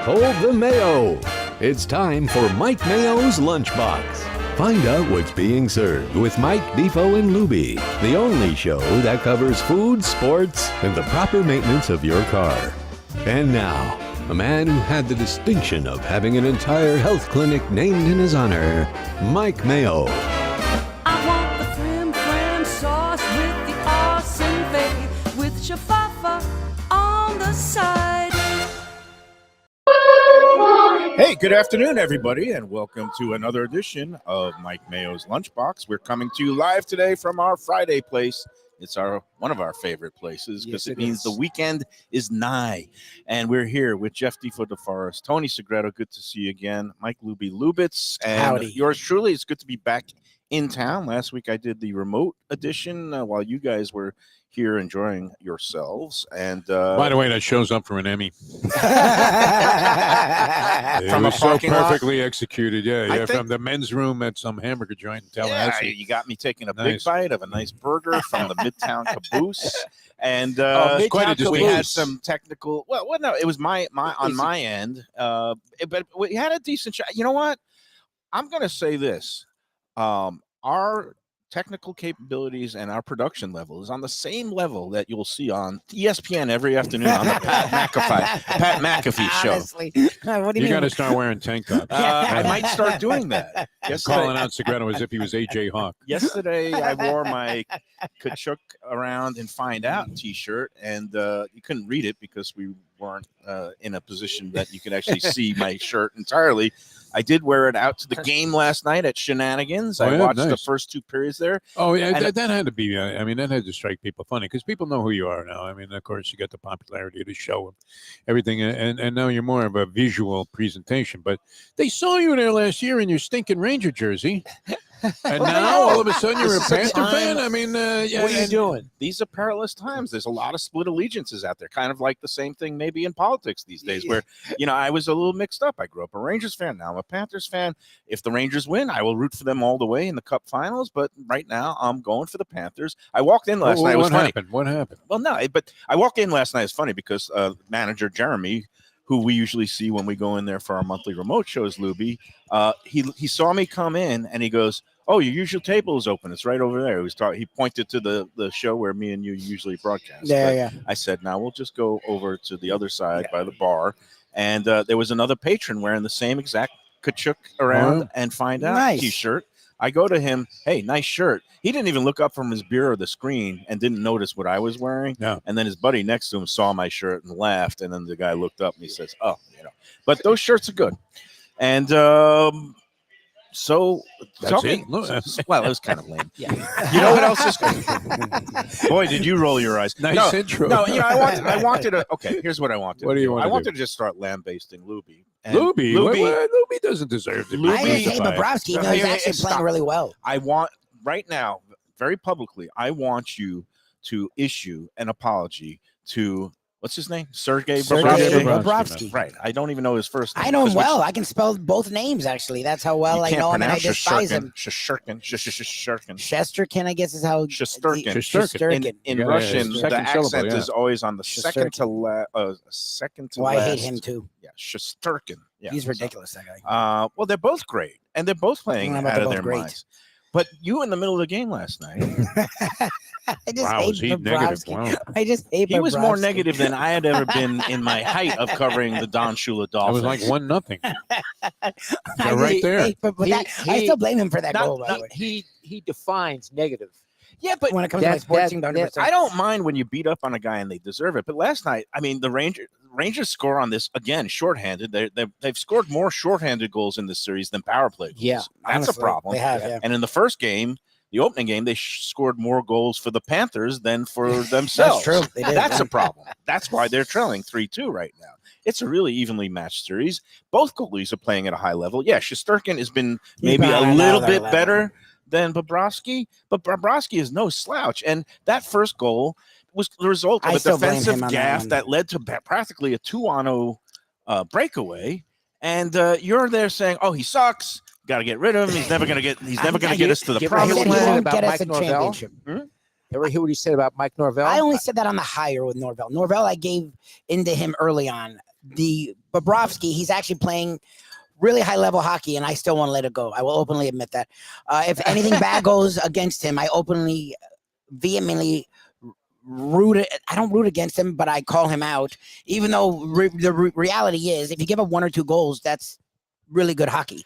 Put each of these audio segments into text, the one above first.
hold the Mayo. It's time for Mike Mayo's Lunchbox. Find out what's being served with Mike, Defo and Lubie, the only show that covers food, sports, and the proper maintenance of your car. And now, a man who had the distinction of having an entire health clinic named in his honor, Mike Mayo. I want the flim sauce with the awesome fave, with shafafa on the side. Hey, good afternoon, everybody, and welcome to another edition of Mike Mayo's Lunchbox. We're coming to you live today from our Friday place. It's one of our favorite places because it means the weekend is nigh. And we're here with Jeff Defo DeForest, Tony Segreto, good to see you again, Mike Lubie Lubitz, and Howdy. Yours truly. It's good to be back in town. Last week I did the remote edition while you guys were here enjoying yourselves. And by the way, that shows up for an Emmy. It From was a so parking lot? perfectly executed. Yeah, I think- from the men's room at some hamburger joint in Yeah, Tallahassee. you got me taking a big Nice. bite of a nice burger from the Midtown Caboose, and Midtown quite a Caboose. we had some technical. Well, no, it was my on my end, but we had a decent shot. You know what? I'm going to say this: our technical capabilities and our production level is on the same level that you'll see on ESPN every afternoon on the Pat McAfee show. Honestly, what do You you got mean? to start wearing tank tops. I might start doing that. Calling out Segreto as if he was AJ Hawk. Yesterday, I wore my Kachuk Around and Find Out T-shirt, and you couldn't read it because we weren't in a position that you could actually see my shirt entirely. I did wear it out to the game last night at Shenanigans. I watched the first two periods there. Oh, yeah, And- that had to be, I mean, that had to strike people funny because people know who you are now. I mean, of course, you got the popularity of the show and everything, and now you're more of a visual presentation. But they saw you there last year in your stinking Ranger jersey. And now all of a sudden you're a This is a Panther time- fan? I mean, yeah, What are you and- doing? These are perilous times. There's a lot of split allegiances out there, kind of like the same thing maybe in politics these days where, I was a little mixed up. I grew up a Rangers fan. Now I'm a Panthers fan. If the Rangers win, I will root for them all the way in the Cup finals. But right now I'm going for the Panthers. I walked in last night. It was funny. What happened? Well, no, but I walked in last night. It's funny because manager Jeremy, who we usually see when we go in there for our monthly remote shows, Lubie, he saw me come in and he goes, "Oh, your usual table is open. It's right over there." He pointed to the show where me and you usually broadcast. Yeah. I said, "Now we'll just go over to the other side by the bar." And there was another patron wearing the same exact Kachuk Around and Find Out Nice. T-shirt. I go to him, "Hey, nice shirt." He didn't even look up from his beer or the screen and didn't notice what I was wearing. No. And then his buddy next to him saw my shirt and laughed. And then the guy looked up and he says, "Oh, but those shirts are good." And so That's talking, it? Look, well, it was kind of lame. Yeah. You know what else is good? Boy, did you roll your eyes. Nice intro. No, I wanted to, okay, here's what I wanted. What do you do. want I to wanted do? to just start lambasting Lubie. And Lubie? Lubie doesn't deserve to be I didn't say crucified. Bobrovsky. No, Hey, he's hey, actually stop. playing really well. I want, right now, very publicly, I want you to issue an apology to, what's his name? Sergei Sergei Bobrovsky. Bobrovsky. Right. I don't even know his first name. I know him 'cause well. I can spell both names, actually. That's how well I know him, and I despise him. Shishkin. Shesterkin, I guess, is how. Shesterkin. Shesterkin. In Yeah, Russian, yeah, the second syllable, accent yeah. is always on the second to last. Oh, I hate him, too. Yeah, Shesterkin. Yeah, He's ridiculous, that guy. Well, they're both great, and they're both playing I don't know out about of they're their both great. minds. But you in the middle of the game last night, I just Wow, hate is he negative? Bobrovsky. Wow. I just hate he was more Bobrovsky. negative than I had ever been in my height of covering the Don Shula It Dolphins. was like 1-0. I right there. hate- but I still blame him for that goal, by the way. He defines negative. Yeah, but When it comes to my that- sports that- team, don't that- understand. I don't mind when you beat up on a guy and they deserve it. But last night, I mean, the Rangers score on this again, shorthanded. They've scored more shorthanded goals in this series than power play goals. Yeah, that's Honestly, a problem. They have, yeah. And in the first game, the opening game, they scored more goals for the Panthers than for themselves. That's true. They did. That's a problem. That's why they're trailing 3-2 right now. It's a really evenly matched series. Both goalies are playing at a high level. Yeah, Shesterkin has been maybe been a on little another bit level. better than Bobrovsky, but Bobrovsky is no slouch. And that first goal was the result of I a still blame defensive him on that gaffe one. that led to practically a 2-on-0 breakaway. And you're there saying, "Oh, he sucks. Got to get rid of him. He's never going to get. He's never going to get us to the you ever hear promised what he said land." about Get us Mike a Norvell? championship. Ever hear what he said about Mike Norvell? I only said that on the higher with Norvell. Norvell, I gave into him early on. the Bobrovsky, he's actually playing really high level hockey, and I still won't let it go. I will openly admit that. If anything bad goes against him, I openly, vehemently I don't root against him, but I call him out, even though the reality is, if you give up 1 or 2 goals, that's really good hockey.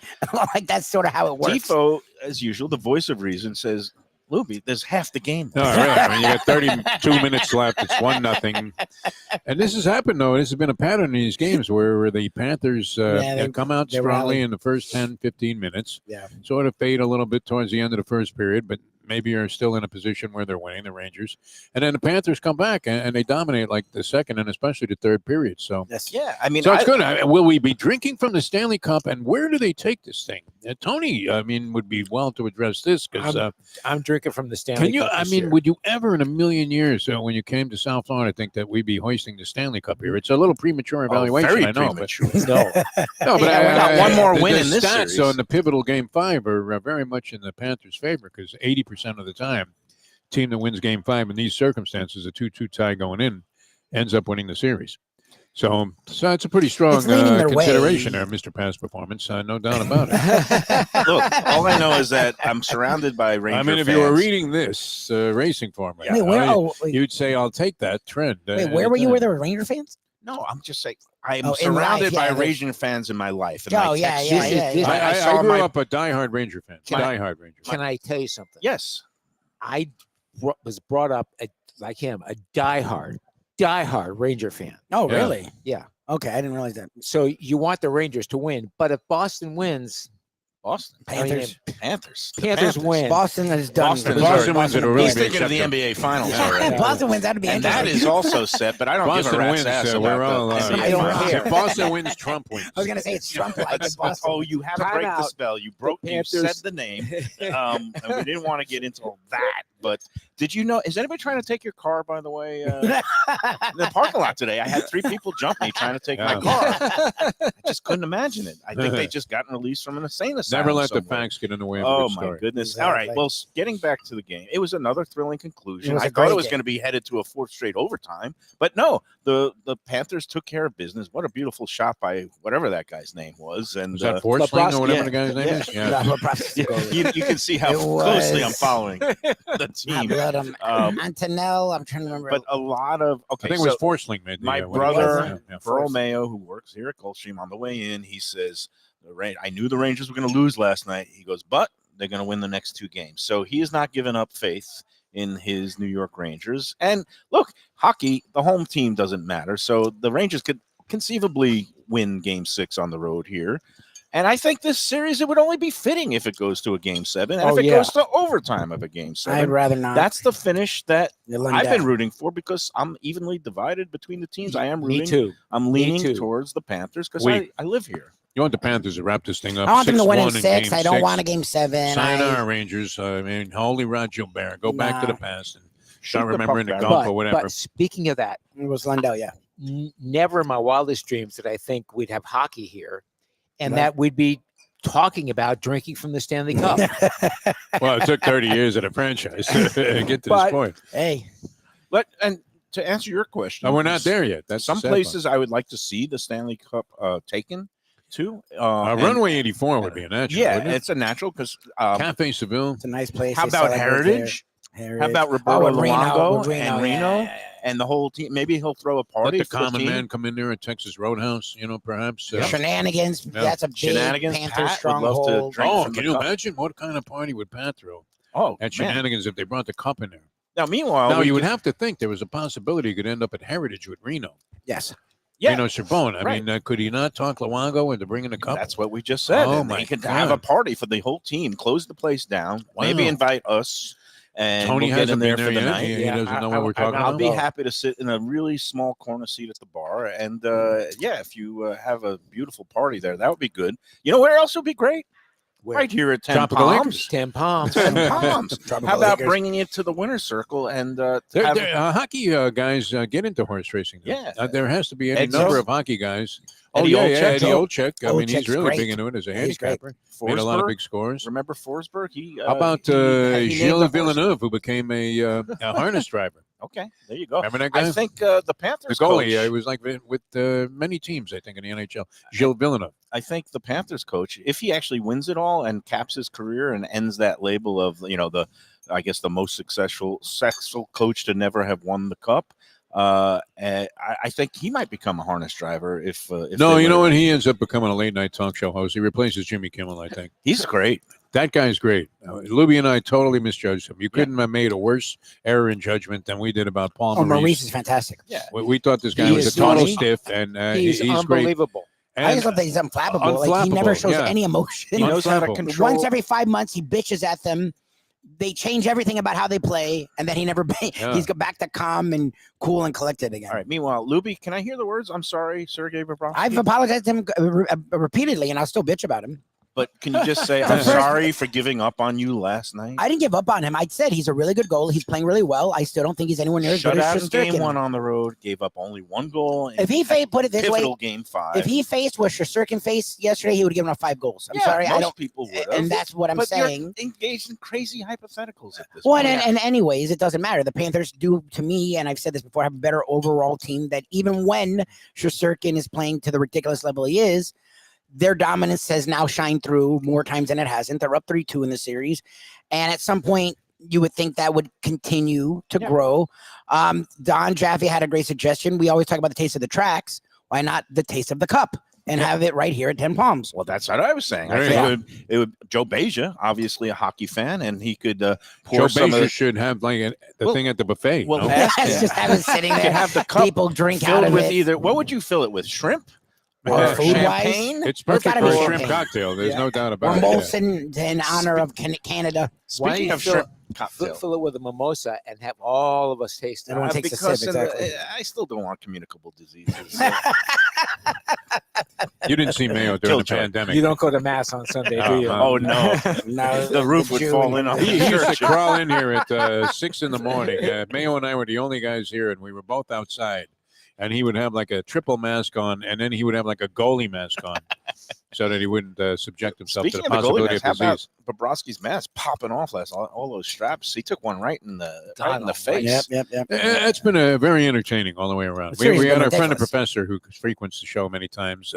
Like, that's sort of how it works. Defo, as usual, the voice of reason, says, Lubie, there's half the game. All right. I mean, you got 32 minutes left. It's 1-0. And this has happened, though. This has been a pattern in these games where the Panthers come out strongly in the first 10, 15 minutes. Yeah. Sort of fade a little bit towards the end of the first period, but maybe are still in a position where they're winning, the Rangers. And then the Panthers come back and they dominate like the second and especially the third period. So, yeah, I mean, so it's good. Will we be drinking from the Stanley Cup, and where do they take this thing? Tony, I mean, would be well to address this because I'm drinking from the Stanley Cup. I mean, would you ever in a million years, when you came to South Florida, think that we'd be hoisting the Stanley Cup here? It's a little premature evaluation, very I know. premature. But, No, no, but we got one more win the in this stats series. on the pivotal Game 5 are very much in the Panthers' favor because 80% of the time, team that wins Game 5 in these circumstances, a 2-2 tie going in, ends up winning the series. So it's a pretty strong consideration there, Mr. Past performance. No doubt about it. Look, all I know is that I'm surrounded by Ranger I mean, if fans. you were reading this racing form, you'd say, I'll take that trend. Wait, where were you? Were there Ranger fans? No, I'm just saying I'm surrounded by Ranger fans in my life. And Oh, my yeah, text- yeah. I grew up a diehard Ranger fan. Diehard Ranger fan. Can I tell you something? Yes. I was brought up like him, a diehard Ranger fan. Oh, Yeah. really? Yeah. Okay, I didn't realize that. So you want the Rangers to win, but if Boston wins, Boston. Panthers. Panthers win. Boston has done. Boston wins it already. He's thinking of the NBA Finals Yeah, already. Boston wins. That'd be And that interesting. is also set, but I don't give Boston a rat's wins. ass We're about all, the I NBA don't Finals. care. if Boston wins, Trump wins. I was gonna say it's Trump like Boston. Oh, you had to Time break the out. spell. You said Panthers- the name, and we didn't want to get into all that. But did you know? Is anybody trying to take your car? By the way, in the parking lot today, I had 3 people jump me trying to take my car. I just couldn't imagine it. I think they just gotten released from an insane asylum. Never let the somewhere. facts get in the way of a Oh good my story. goodness! Exactly. All right. Well, getting back to the game, it was another thrilling conclusion. It was a I thought great it was game. going to be headed to a 4th straight overtime, but no. The Panthers took care of business. What a beautiful shot by whatever that guy's name was. And Was that Forsling or whatever yeah, the guy's name is? Yeah. you can see how It closely I'm was- following the team. Antonell. I'm trying to remember. But a lot of I okay. think it was Forsling made the my winning brother, goal. Yeah. Burl Mayo, who works here at Gulfstream, on the way in, he says, I knew the Rangers were going to lose last night. He goes, but they're going to win the next 2 games. So he has not given up faith in his New York Rangers. And look, hockey, the home team doesn't matter. So the Rangers could conceivably win Game 6 on the road here. And I think this series, it would only be fitting if it goes to a Game 7. And if it goes to overtime of a Game 7. I'd rather not. That's the finish that Lundell. I've been rooting for because I'm evenly divided between the teams. I am rooting. Me too. I'm leaning too. towards the Panthers because Wait. I live here. You want the Panthers to wrap this thing up? I want them to win in 6-1 6. Game I don't 6. want a Game 7. Sayonara, Rangers. I mean, holy Rod Gilbert. Go back to the past and start the remembering the puck Gulf But, or whatever. but speaking of that, It was Lundell, yeah. never in my wildest dreams did I think we'd have hockey here, and Right. that we'd be talking about drinking from the Stanley Cup. Well, it took 30 years of the franchise to get to But- this point. Hey, And to answer your question, No, we're not there yet. That's some the sad part. places I would like to see the Stanley Cup taken to. And- Runway 84 would be a natural. Yeah, wouldn't it? it's a natural because Cafe Seville. it's a nice place. how They about celebrate Heritage? there. How about Oh, Roberto and Reno, Luongo with Reno, and Reno yeah. and the whole team? Maybe he'll throw a Let party the for the common team. man come in there at Texas Roadhouse, perhaps. Shenanigans. Yeah. That's a big Shenanigans. Panther Pat would love to stronghold. drink Oh, from can the you cup. imagine what kind of party would Pat throw Oh, at man. Shenanigans if they brought the cup in there? Now, meanwhile, Now, we you would could- have to think there was a possibility he could end up at Heritage with Reno. Yes. Yeah. Reno Cerbone. I Right. mean, could he not talk Luongo into bringing a cup? That's what we just said. Oh, And my he could God. have a party for the whole team, close the place down, maybe Wow. invite us, and Tony we'll get in hasn't there been for there the yet. night. He doesn't know what we're talking I'll about. be happy to sit in a really small corner seat at the bar, and if you have a beautiful party there, that would be good. You know where else would be great? Where? Right here at 10 Tropical Palms. Acres. 10 Palms. 10 Palms. Tropical How about Acres. bringing it to the winner's circle and Hockey guys get into horse racing. though. Yeah. There has to be any Eddie number Olczyk. of hockey guys. Eddie Olczyk. Eddie Olczyk. I mean, he's Olczyk's really great. big into it as a He's great. handicapper. Made a lot of Forsberg? big scores. Remember Forsberg? How about he named Gilles the horse- Villeneuve, who became a harness driver? Okay, there you go. Remember that guy? I think the The Panthers goalie. coach, It was like with many teams, I think, in the NHL. Gilles Villeneuve. I think the Panthers coach, if he actually wins it all and caps his career and ends that label of I guess the most successful coach to never have won the cup. I think he might become a harness driver if No, you know what? He ends up becoming a late night talk show host. He replaces Jimmy Kimmel, I think. He's great. That guy's great. Lubie and I totally misjudged him. You couldn't have made a worse error in judgment than we did about Paul Oh, Maurice. Maurice is fantastic. Yeah. We thought this guy He was a is total funny. stiff, and He's great. unbelievable. I And just love that he's unflappable. Like he never unflappable, shows yeah. any emotion. He knows how to Unflappable. control. Once every 5 months, he bitches at them. They change everything about how they play, and then he never. Yeah. He's back to calm and cool and collected again. All right. Meanwhile, Lubie, can I hear the words? I'm sorry, Sergei Bobrovsky. I've apologized to him repeatedly, and I'll still bitch about him. But can you just say, The I'm first- sorry for giving up on you last night? I didn't give up on him. I said he's a really good goalie. He's playing really well. I still don't think he's anywhere near as Shut good out as in game Shesterkin. 1 on the road, gave up only 1 goal. In If he put it this way, pivotal game 5. if he faced what Shesterkin faced yesterday, he would have given up 5 goals. I'm Yeah, sorry, most I don't. people would have. And that's what I'm but saying. You're engaged in crazy hypotheticals at this Well, point. and anyways, it doesn't matter. The Panthers do, to me, and I've said this before, have a better overall team. That even when Shesterkin is playing to the ridiculous level he is, their dominance has now shined through more times than it hasn't. They're up 3-2 in the series, and at some point, you would think that would continue to grow. Don Jaffe had a great suggestion. We always talk about the taste of the tracks. Why not the taste of the cup and have it right here at 10 Palms? Well, that's what I was saying. I There think you it would Joe Beja, obviously a hockey fan, and he could Joe pour some of Beja should have like the Well- thing at the buffet. well, no? that- Yes, just have it sitting You there. could have the cup People drink filled out of with it. either. What would you fill it with? Shrimp Or Yeah, food-wise, champagne? It's perfect gotta for be a shrimp champagne. cocktail. There's Yeah. no doubt or about it. Molson in honor of Canada. Why Speaking don't of you shrimp Fill, cocktail, fill it with a mimosa and have all of us taste it. Everyone takes a because sip, in the- exactly. I still don't want communicable diseases. You didn't see Mayo during the Killjoy. pandemic. You don't go to mass on Sunday, do you? Oh no, No, the roof would Jew fall and- in on He the used to church. crawl in here at 6 in the morning. Mayo and I were the only guys here, and we were both outside. And he would have like a triple mask on, and then he would have like a goalie mask on, so that he wouldn't subject himself Speaking to the of the goalie possibility mask, of how about disease. Bobrovsky's mask popping off last? All those straps. He took one right in the face. Yep. It's been very entertaining all the way around. The series We has had been our friend, a ridiculous. professor who frequents the show many times,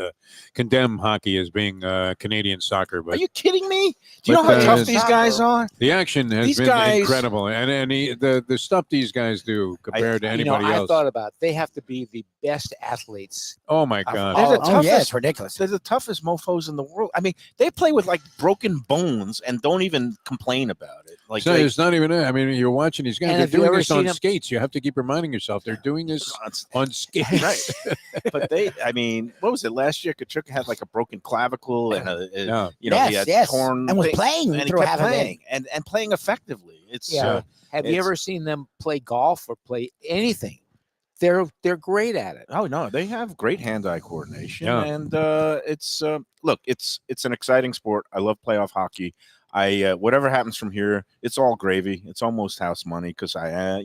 condemn hockey as being Canadian soccer, Are but you kidding me? Do you know But, how tough these soccer- guys are? the action has These been guys- incredible, and the stuff these guys do compared to anybody I else. thought about it. They have to be the best athletes. Oh my God! They're the Oh, yeah, toughest. it's ridiculous. They're the toughest mofo's in the world. I mean, they play with like broken bones and don't even complain about it. Like So they, it's not even. I mean, you're watching these guys. And They're have you doing ever this on seen 'em- skates. You have to keep reminding yourself they're doing this on skates. right. But they, I mean, what was it last year? Kachuk had like a broken clavicle and Yeah. he had yes, torn and was thing, playing and he through kept half of it. playing and playing effectively. It's Yeah. Have you It's- ever seen them play golf or play anything? They're great at it. oh no, they have great hand-eye coordination, Yeah. and it's look, it's an exciting sport. I love playoff hockey. Whatever happens from here, it's all gravy. It's almost house money because I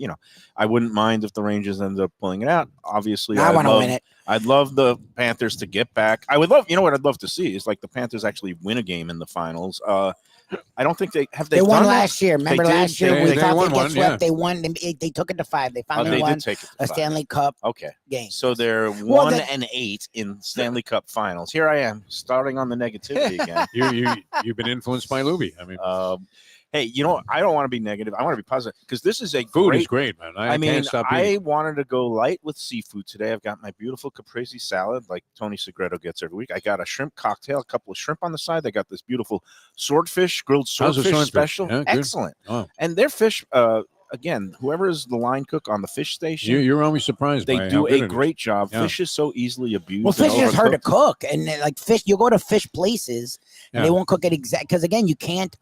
wouldn't mind if the Rangers ended up pulling it out. Obviously, I want to win it. I'd love the Panthers to get back. I would love, what I'd love to see is like the Panthers actually win a game in the finals. I don't think they They won done that? last year. Remember did? last year They- we they thought won they'd get one, swept. yeah. They won. They took it to 5. They Oh, finally they won did take it to a 5. Stanley Cup Okay. game. So they're Well, 1-8 in Stanley Cup finals. Here I am starting on the negativity again. You've been influenced by Lubie. I mean, Hey, I don't want to be negative. I want to be positive because this is a food great. is great, man. I mean, can't stop I eating. wanted to go light with seafood today. I've got my beautiful caprese salad, like Tony Segreto gets every week. I got a shrimp cocktail, a couple of shrimp on the side. They got this beautiful swordfish, grilled How's the swordfish swordfish? special. Yeah, good. Excellent. Oh. And their fish, again, whoever is the line cook on the fish station, You're always surprised. they by how do good a it is. great job. Yeah. Fish is so easily abused. Well, and fish is hard to overcooked. cook, and like fish, you go to fish places and they Yeah. won't cook it exact because again, you can't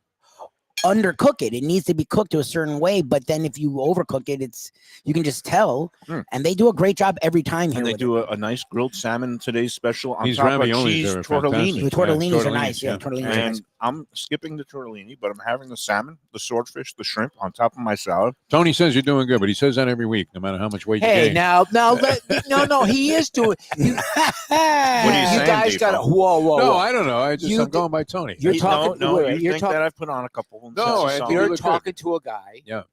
undercook it. It needs to be cooked to a certain way. But then if you overcook it, you can just tell. Mm. And they do a great job every time here. And they with do a nice grilled salmon today's special on These top of raviolis cheese are tortellini. it. fantastic. The tortellinis are tortellinis, nice. Yeah, yeah. tortellinis are nice. And I'm skipping the tortellini, but I'm having the salmon, the swordfish, the shrimp on top of my salad. Tony says you're doing good, but he says that every week, no matter how much weight you Hey, gain. no, he is doing. You, What are you you saying, guys got to Defo? whoa. No, I don't know. You I'm going by Tony. You're You- talking. no, wait, you you're think talking. that I've put on a couple. No, I think sexy songs? you You're look good. talking to a guy. Yeah.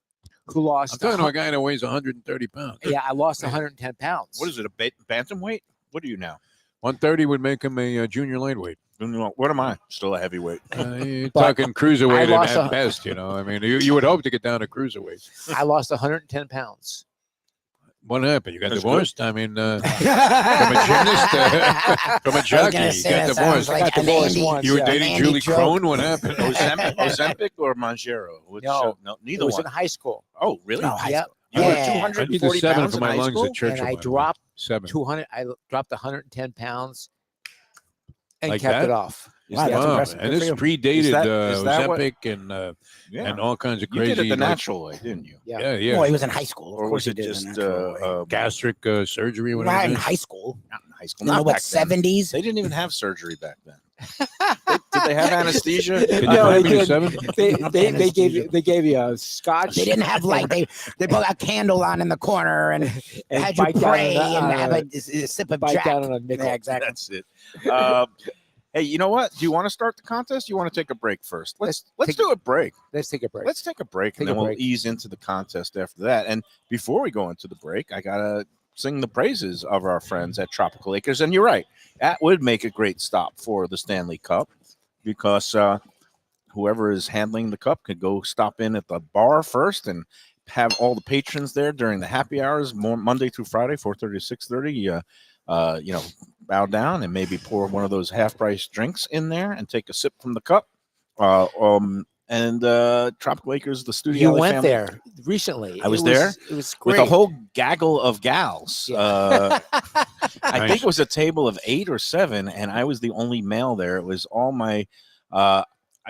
who I'm lost. talking to a guy that weighs 130 pounds. Yeah, I lost 110 pounds. What is it? A bantamweight? What are you now? 130 would make him a junior lightweight. What am I? Still a heavyweight. You're But talking cruiserweight lost at best, you know. I mean, you would hope to get down to cruiserweight. I lost 110 pounds. What happened? You got That's divorced? I mean, from a gymnast, from a jockey, you got divorced. I got divorced once. You were yeah. dating Andy Julie joke. Crone? What happened? Ozempic or Manjaro? No, Neither It was one. in high school, Oh, really? No, high Yep. school. You Yeah. were I need 240 the 7 pounds for in my high lungs school? at Churchill. and I by the way. dropped 7. 200. I dropped 110 pounds and Like kept that? it off. Is Wow, that- that's Wow, impressive. and Good this for predated Is that what- Ozempic yeah. and all kinds of You crazy. did it the like- natural way, didn't you? Yeah. yeah, yeah. Well, he was in high school. Of Or course was it he did. just in natural way. Gastric surgery or whatever. Not it in is. high school. Not in high school. You know Not what? back then. 70s. They didn't even have surgery back then. Did they have anesthesia? Can you No, find they me a did. 7? They gave you a scotch. They didn't have like they put a candle on in the corner and and had you bite down pray on and have a, a sip of bite Jack. down on a nickel. Yeah, exactly. That's it. Hey, you know what? Do you want to start the contest? You want to take a break first? Let's take- do a break. Let's take a break. Let's take a break, and Take a then we'll break. ease into the contest after that. And before we go into the break, I gotta sing the praises of our friends at Tropical Acres. And you're right, that would make a great stop for the Stanley Cup, because whoever is handling the cup could go stop in at the bar first and have all the patrons there during the happy hours, Monday through Friday, 4:30 to 6:30. Bow down and maybe pour one of those half-price drinks in there and take a sip from the cup. And Tropical Acres, the studio. You went family, there recently. I was there It was with great. a whole gaggle of gals. Yeah. I Nice. think it was a table of 8 or 7, and I was the only male there. It was all my, I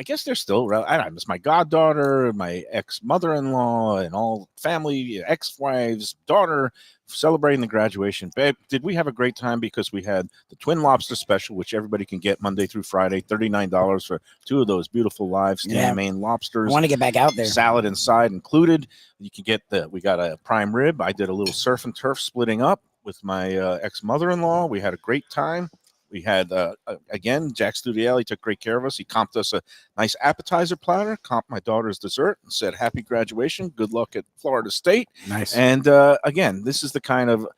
guess they're still, I don't know, it's my goddaughter, my ex-mother-in-law, and all family, ex-wives, daughter, celebrating the graduation. Babe, did we have a great time? Because we had the Twin Lobster Special, which everybody can get Monday through Friday, $39 for 2 of those beautiful live steamed Yeah. Maine I lobsters. want to get back out there. Salad inside included. You can get we got a prime rib. I did a little surf and turf splitting up with my ex-mother-in-law. We had a great time. We had, again, Jack Studielli took great care of us. He comped us a nice appetizer platter, comped my daughter's dessert, and said, happy graduation. Good luck at Florida State. Nice. And again, this is the kind of,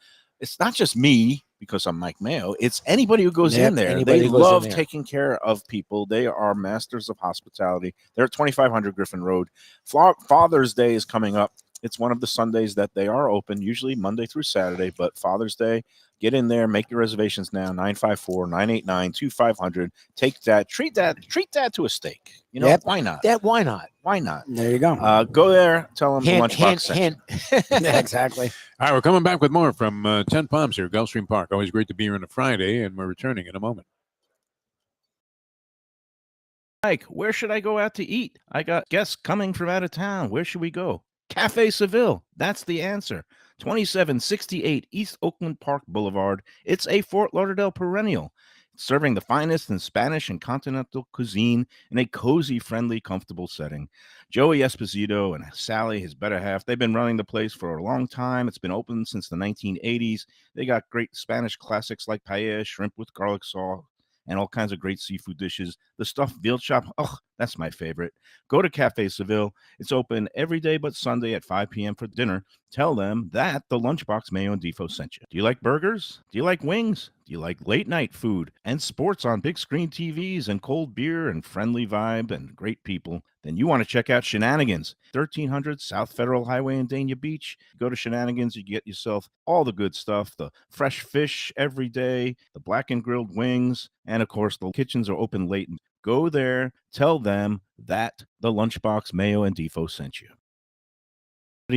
it's not just me because I'm Mike Mayo. It's anybody who goes Yep, in there. anybody They who goes in love there. taking care of people. They are masters of hospitality. They're at 2500 Griffin Road. Father's Day is coming up. It's one of the Sundays that they are open, usually Monday through Saturday, but Father's Day, get in there, make your reservations now, 954-989-2500. Take that, treat that to a steak. You know, Yep. why not? Why not? Why not? There you go. Go there, tell them the Hint, lunchbox hint, sent you. hint. Yeah, exactly. All right, we're coming back with more from 10 Palms here, Gulfstream Park. Always great to be here on a Friday, and we're returning in a moment. Mike, where should I go out to eat? I got guests coming from out of town. Where should we go? Cafe Seville. That's the answer. 2768 East Oakland Park Boulevard. It's a Fort Lauderdale perennial, serving the finest in Spanish and continental cuisine in a cozy, friendly, comfortable setting. Joey Esposito and Sally, his better half, they've been running the place for a long time. It's been open since the 1980s. They got great Spanish classics like paella, shrimp with garlic sauce, and all kinds of great seafood dishes. The stuffed veal chop, oh, that's my favorite. Go to Cafe Seville. It's open every day but Sunday at 5 p.m. for dinner. Tell them that the Lunchbox Mayo and Defo sent you. Do you like burgers? Do you like wings? Do you like late night food and sports on big screen TVs and cold beer and friendly vibe and great people? Then you want to check out Shenanigans, 1300 South Federal Highway in Dania Beach. Go to Shenanigans, you get yourself all the good stuff, the fresh fish every day, the blackened grilled wings, and of course, the kitchens are open late. Go there, tell them that the Lunchbox Mayo and Defo sent you.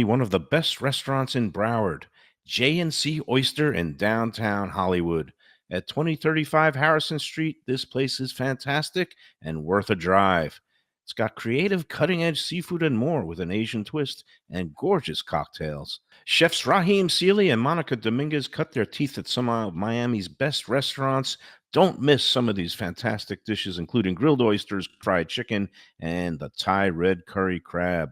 One of the best restaurants in Broward, J&C Oyster in downtown Hollywood. At 2035 Harrison Street, this place is fantastic and worth a drive. It's got creative, cutting-edge seafood and more with an Asian twist and gorgeous cocktails. Chefs Raheem Seeley and Monica Dominguez cut their teeth at some of Miami's best restaurants. Don't miss some of these fantastic dishes, including grilled oysters, fried chicken, and the Thai red curry crab.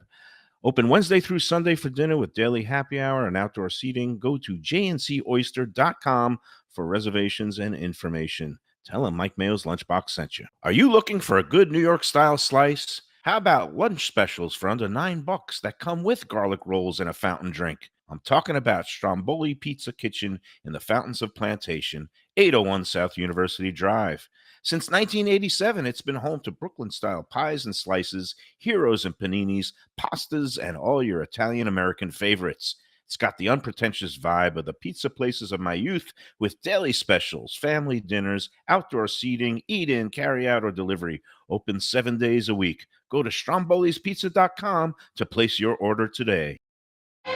Open Wednesday through Sunday for dinner with daily happy hour and outdoor seating. Go to jncoyster.com for reservations and information. Tell them Mike Mayo's Lunchbox sent you. Are you looking for a good New York-style slice? How about lunch specials for under $9 that come with garlic rolls and a fountain drink? I'm talking about Stromboli Pizza Kitchen in the Fountains of Plantation, 801 South University Drive. Since 1987, it's been home to Brooklyn-style pies and slices, heroes and paninis, pastas, and all your Italian-American favorites. It's got the unpretentious vibe of the pizza places of my youth with daily specials, family dinners, outdoor seating, eat-in, carry-out, or delivery. Open 7 days a week. Go to Stromboli'sPizza.com to place your order today. All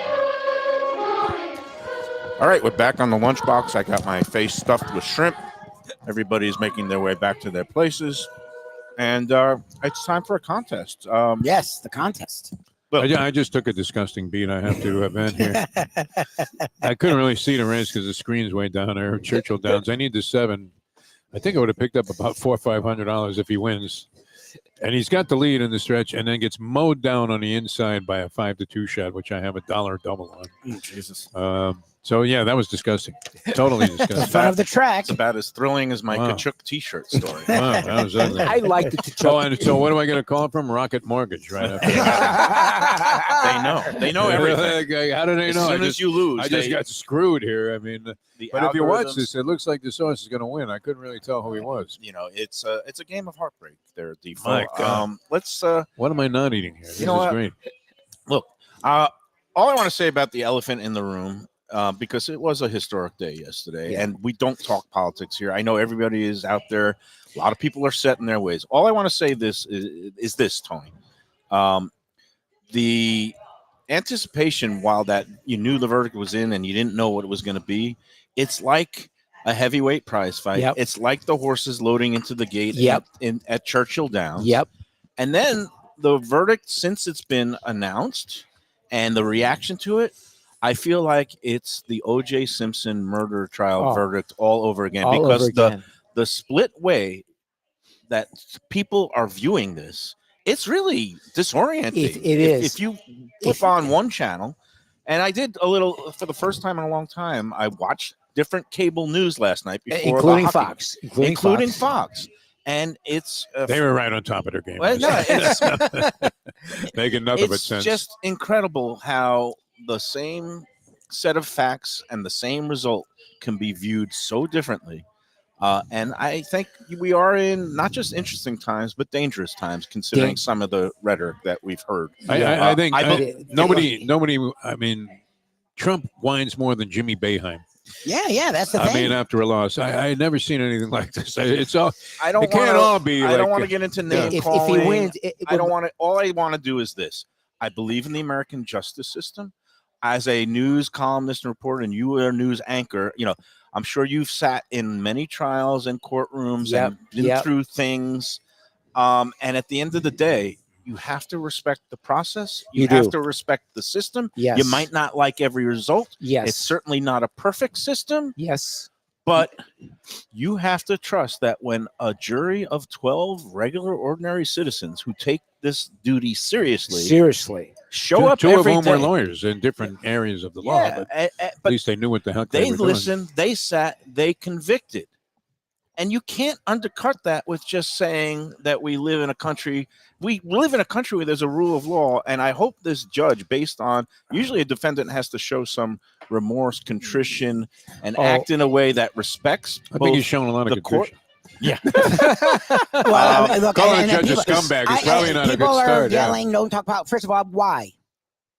right, we're back on the lunchbox. I got my face stuffed with shrimp. Everybody's making their way back to their places. And it's time for a contest. Yes, the contest. I just took a disgusting beat. I have to admit here. I couldn't really see the race because the screen's way down there. Churchill Downs. I need the 7. I think I would have picked up about $400 or $500 if he wins. And he's got the lead in the stretch, and then gets mowed down on the inside by a 5-2 shot, which I have a dollar double on. Oh, Jesus. So yeah, that was disgusting. Totally disgusting. The fun of the track. It's about as thrilling as my Kachuk T-shirt story. Wow, that was ugly. I like the Kachuk. Oh, and so what do I get a call from? Rocket Mortgage, right? After They know everything. How do they know? As soon as you lose, I just got screwed here. I mean, but if you watch this, it looks like the source is going to win. I couldn't really tell who he was. You know, it's a game of heartbreak there, Defo. My God. Let's. What am I not eating here? This You know is what? great. Look, all I want to say about the elephant in the room, because it was a historic day yesterday, and we don't talk politics here. I know everybody is out there. A lot of people are set in their ways. All I want to say is this, Tony. The anticipation, while that you knew the verdict was in and you didn't know what it was going to be, it's like a heavyweight prize fight. Yep. It's like the horses loading into the gate at Churchill Downs. Yep. And then the verdict, since it's been announced and the reaction to it, I feel like it's the O.J. Simpson murder trial verdict all over again, because the split way that people are viewing this, it's really disorienting. It is. If you flip on one channel, and I did a little for the first time in a long time, I watched different cable news last night before, including Fox, including Fox. And it's they were right on top of their game. Well, no, making nothing but it's sense. just incredible how the same set of facts and the same result can be viewed so differently. And I think we are in not just interesting times, but dangerous times, considering some of the rhetoric that we've heard. I think nobody. I mean, Trump whines more than Jimmy Boeheim. Yeah, that's the thing. I mean, after a loss, I had never seen anything like this. It's all. I don't. It can't all be. I like, don't want to get into name calling. If he wins, I don't want to. All I want to do is this. I believe in the American justice system. As a news columnist and reporter, and you are a news anchor, you know, I'm sure you've sat in many trials and courtrooms and been through things. And at the end of the day, you have to respect the process. You have to respect the system. Yes. You might not like every result. Yes. It's certainly not a perfect system. Yes. But you have to trust that when a jury of 12 regular, ordinary citizens who take this duty seriously show up two every of whom day. were lawyers in different areas of the law, but at least they knew what the heck they were doing. listened, they sat, they convicted. And you can't undercut that with just saying that we live in a country. We live in a country where there's a rule of law. And I hope this judge, based on usually a defendant has to show some remorse, contrition, and act in a way that respects. I think he's shown a lot of contrition. Yeah. Look, calling a judge a scumbag is probably not a good people are start. yelling, don't talk about. First of all, why?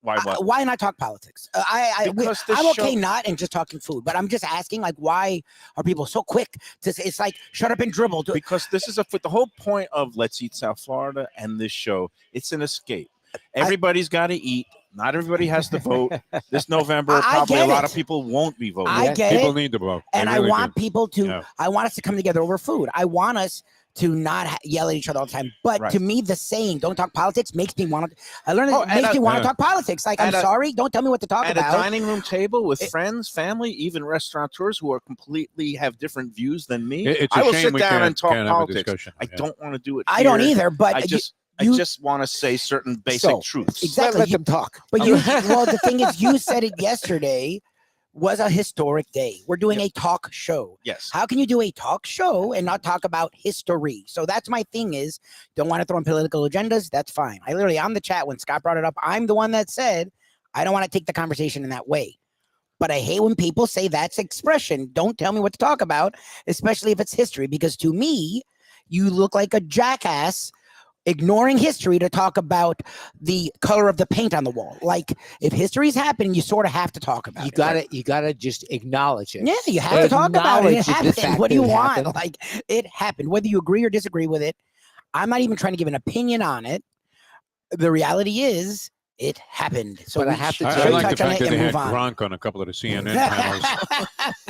Why what? Why not talk politics? I'm okay not and just talking food, but I'm just asking, like, why are people so quick to say, it's like, shut up and dribble? Because this is the whole point of Let's Eat South Florida and this show. It's an escape. Everybody's got to eat. Not everybody has to vote. This November, probably a lot of people won't be voting. I get people it. need to vote. And really I want do. people to, I want us to come together over food. I want us to not yell at each other all the time. But to me, the saying, don't talk politics, makes me want to, I learned it makes me want to talk politics. Like, I'm sorry, don't tell me what to talk about. At a dining room table with friends, family, even restaurateurs who are completely have different views than me, I will sit down and talk politics. I don't want to do it. I don't either, but I just want to say certain basic truths. Exactly. Let them talk. But well, the thing is, you said it yesterday was a historic day. We're doing a talk show. Yes. How can you do a talk show and not talk about history? So that's my thing is, don't want to throw in political agendas. That's fine. I literally, on the chat, when Scott brought it up, I'm the one that said, I don't want to take the conversation in that way. But I hate when people say that's expression. Don't tell me what to talk about, especially if it's history, because to me, you look like a jackass ignoring history to talk about the color of the paint on the wall. Like, if history's happening, you sort of have to talk about it. You gotta just acknowledge it. Yeah, you have to talk about it. It Acknowledge the happened. fact What do that you it want? happened. Like, it happened. Whether you agree or disagree with it, I'm not even trying to give an opinion on it. The reality is, it happened. So But I we have to should tell I you- like the touch on fact it that they and had move on. Gronk on a couple of the CNN panels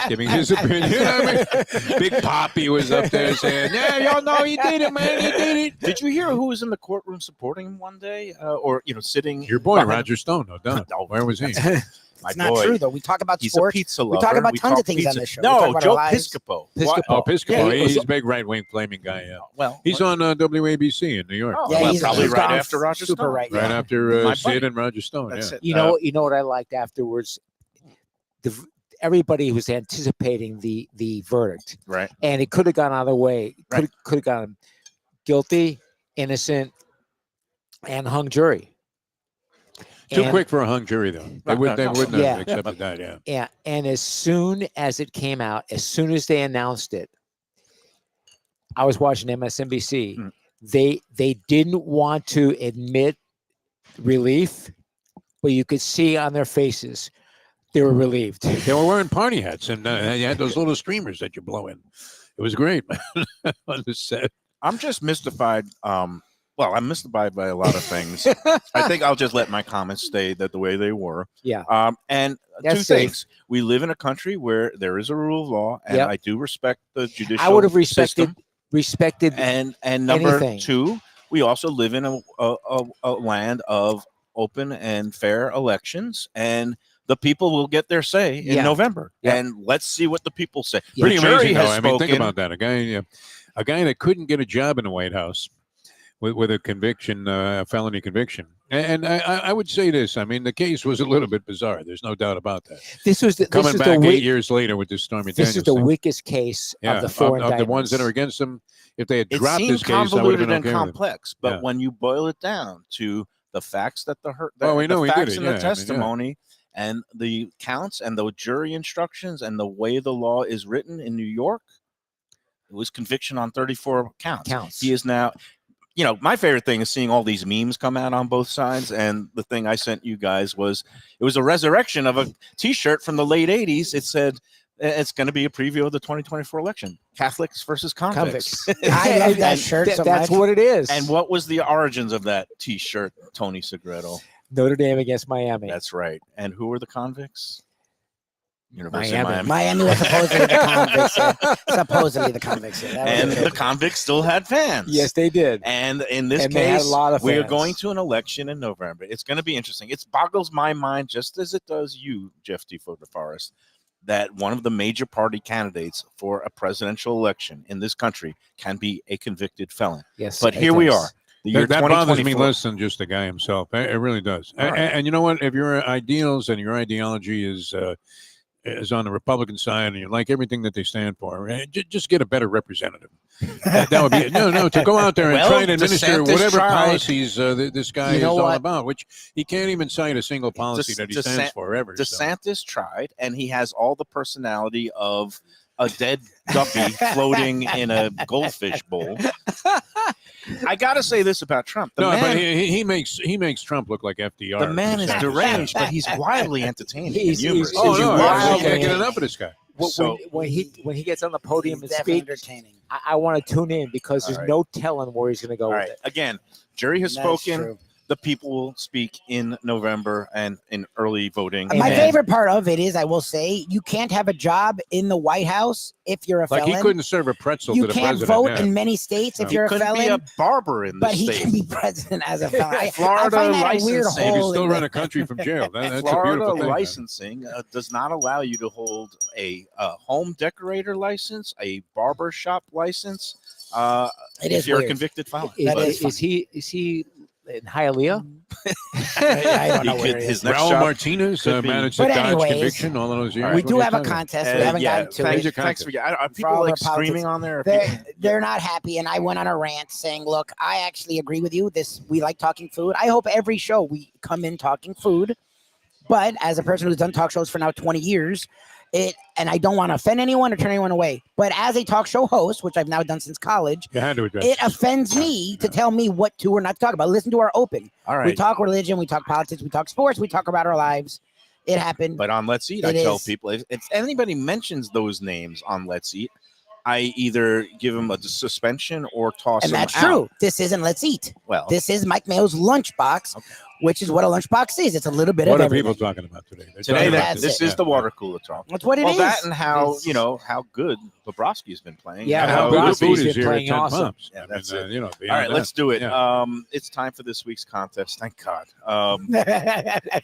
giving his opinion. You know what I mean? Big Poppy was up there saying, "Yeah, y'all know he did it, man. He did it." Did you hear who was in the courtroom supporting him one day, or sitting? Your boy behind- Roger Stone, no doubt. No, Where was he? My It's not boy. true, though. We talk about He's sports. a pizza lover. We talk about tons of talk things on pizza. this show. We talk No, about Joe our lives. Piscopo. Piscopo. Oh, Piscopo. Yeah, He's a big right-wing flaming guy. Yeah. Well, He's on WABC in New York. Oh, Yeah, well, he's probably he's right gone after Roger super Stone. right. Right Yeah. after My Sid buddy. and Roger Stone. That's Yeah. it. You know what I liked afterwards? Everybody was anticipating the verdict, Right. and it could have gone either way. Right. Could have gone guilty, innocent, and hung jury. Too And- quick for a hung jury, though. They, No, would, they no, wouldn't yeah. have accepted that. Yeah. And as soon as it came out, as soon as they announced it, I was watching MSNBC. Mm. They didn't want to admit relief, but you could see on their faces they were relieved. They were wearing party hats, and you had those little streamers that you blow in. It was great, man. On the set. I'm just mystified. Well, I'm mystified by a lot of things. I think I'll just let my comments stay the way they were. Yeah. And That's two safe. things. We live in a country where there is a rule of law, and Yep. I do respect the judicial I would have system. respected And number anything. two, we also live in a land of open and fair elections, and the people will get their say in Yeah. November. Yeah. And let's see what the people say. Yeah. Pretty The jury amazing, though. has I mean, think spoken. about that. A guy that couldn't get a job in the White House with a conviction, felony conviction. And I would say this. I mean, the case was a little bit bizarre. There's no doubt about that. this was the, Coming this back is the 8 years later with this Stormy this Daniels is the thing. weakest case Yeah, of the four of the ones that are indictments. against them. If they had It dropped seemed this case, I would have convoluted been and okay with it. complex, but Yeah. when you boil it down to the facts that Well, we know the he did facts it, and yeah, I the mean, yeah. testimony and the counts and the jury instructions and the way the law is written in New York, it was conviction on 34 counts. He is now, my favorite thing is seeing all these memes come out on both sides. And the thing I sent you guys was, it was a resurrection of a T-shirt from the late 80s. It said, it's going to be a preview of the 2024 election. Catholics versus convicts. I love that And shirt so That's much. what it is. And what was the origins of that T-shirt, Tony Segreto? Notre Dame against Miami. That's right. And who were the convicts? University of Miami. Miami. Miami was supposedly the convicts. Supposedly the convicts. That was And it. the convicts still had fans. Yes, they did. And in this And they had a case, lot of we are fans. going to an election in November. It's going to be interesting. It boggles my mind, just as it does you, Jeff Defo DeForest, that one of the major party candidates for a presidential election in this country can be a convicted felon. Yes, But it here we does. are. The year That bothers me 2024. less than just the guy himself. It really does. All right. And you know what? If your ideals and your ideology is on the Republican side and you like everything that they stand for, just get a better representative. That would be it. No, to go out there and Well, try and administer DeSantis whatever tried. policies this guy You is know all what? about, which he can't even cite a single policy that he stands for ever. so. DeSantis tried, and he has all the personality of a dead guppy floating in a goldfish bowl. I got to say this about Trump. The No, man, but he makes Trump look like FDR. the man is DeSantis. deranged, but he's wildly entertaining He's- and humorous. he's- Oh He's no, wild, I can't get man. enough of this guy. When he gets on the podium He's and definitely speaks, entertaining. I want to tune in because there's All right. no telling where he's going to go All with right. it. Again, jury has That's spoken. true. The people will speak in November and in early voting. My Amen. favorite part of it is, I will say, you can't have a job in the White House if you're a Like felon. he couldn't serve a pretzel You to the can't president. vote yeah. in many states if No. you're a couldn't felon, be a barber in but this he state. can be president as a felon. I Florida find that a weird licensing. You hole. still in run the- a country from jail. That's a Florida beautiful thing. man. licensing does not allow you to hold a home decorator license, a barber shop license. It if is you're weird. a convicted felon. Is, That is is he in Hialeah. I don't know He where could- it his is. next Raul job Martinez could be- managed But to dodge anyways, conviction all of those years. all right. We What do are you have a talking about? contest. We haven't gotten to thanks, it. thanks for are For people all like the politics. screaming on there? Are people- They're not happy, and I went on a rant saying, "Look, I actually agree with you. We like talking food. I hope every show we come in talking food, but as a person who's done talk shows for now 20 years, and I don't want to offend anyone or turn anyone away, but as a talk show host, which I've now done since college, You had to address it this. offends me to tell me what to or not to talk about. Listen to our open. All We right. talk religion, we talk politics, we talk sports, we talk about our lives. It happened. But on Let's Eat, I It tell is. people if anybody mentions those names on Let's Eat, I either give them a suspension or toss And them that's out. true. This isn't Let's Eat. Well, This is Mike Mayo's Lunchbox, which is what a lunchbox is. It's a little bit What of are everything. people talking about today? They're today talking that, about this it. is the water cooler talk. That's what it is. Well, that and how It's- how good Bobrovsky's been playing. Yeah, and how How good good Bobrovsky's the food been is here at playing 10 awesome. pumps. Yeah, I mean, that's it. You know, All right, beyond let's that. do it. Yeah. It's time for this week's contest. Thank God.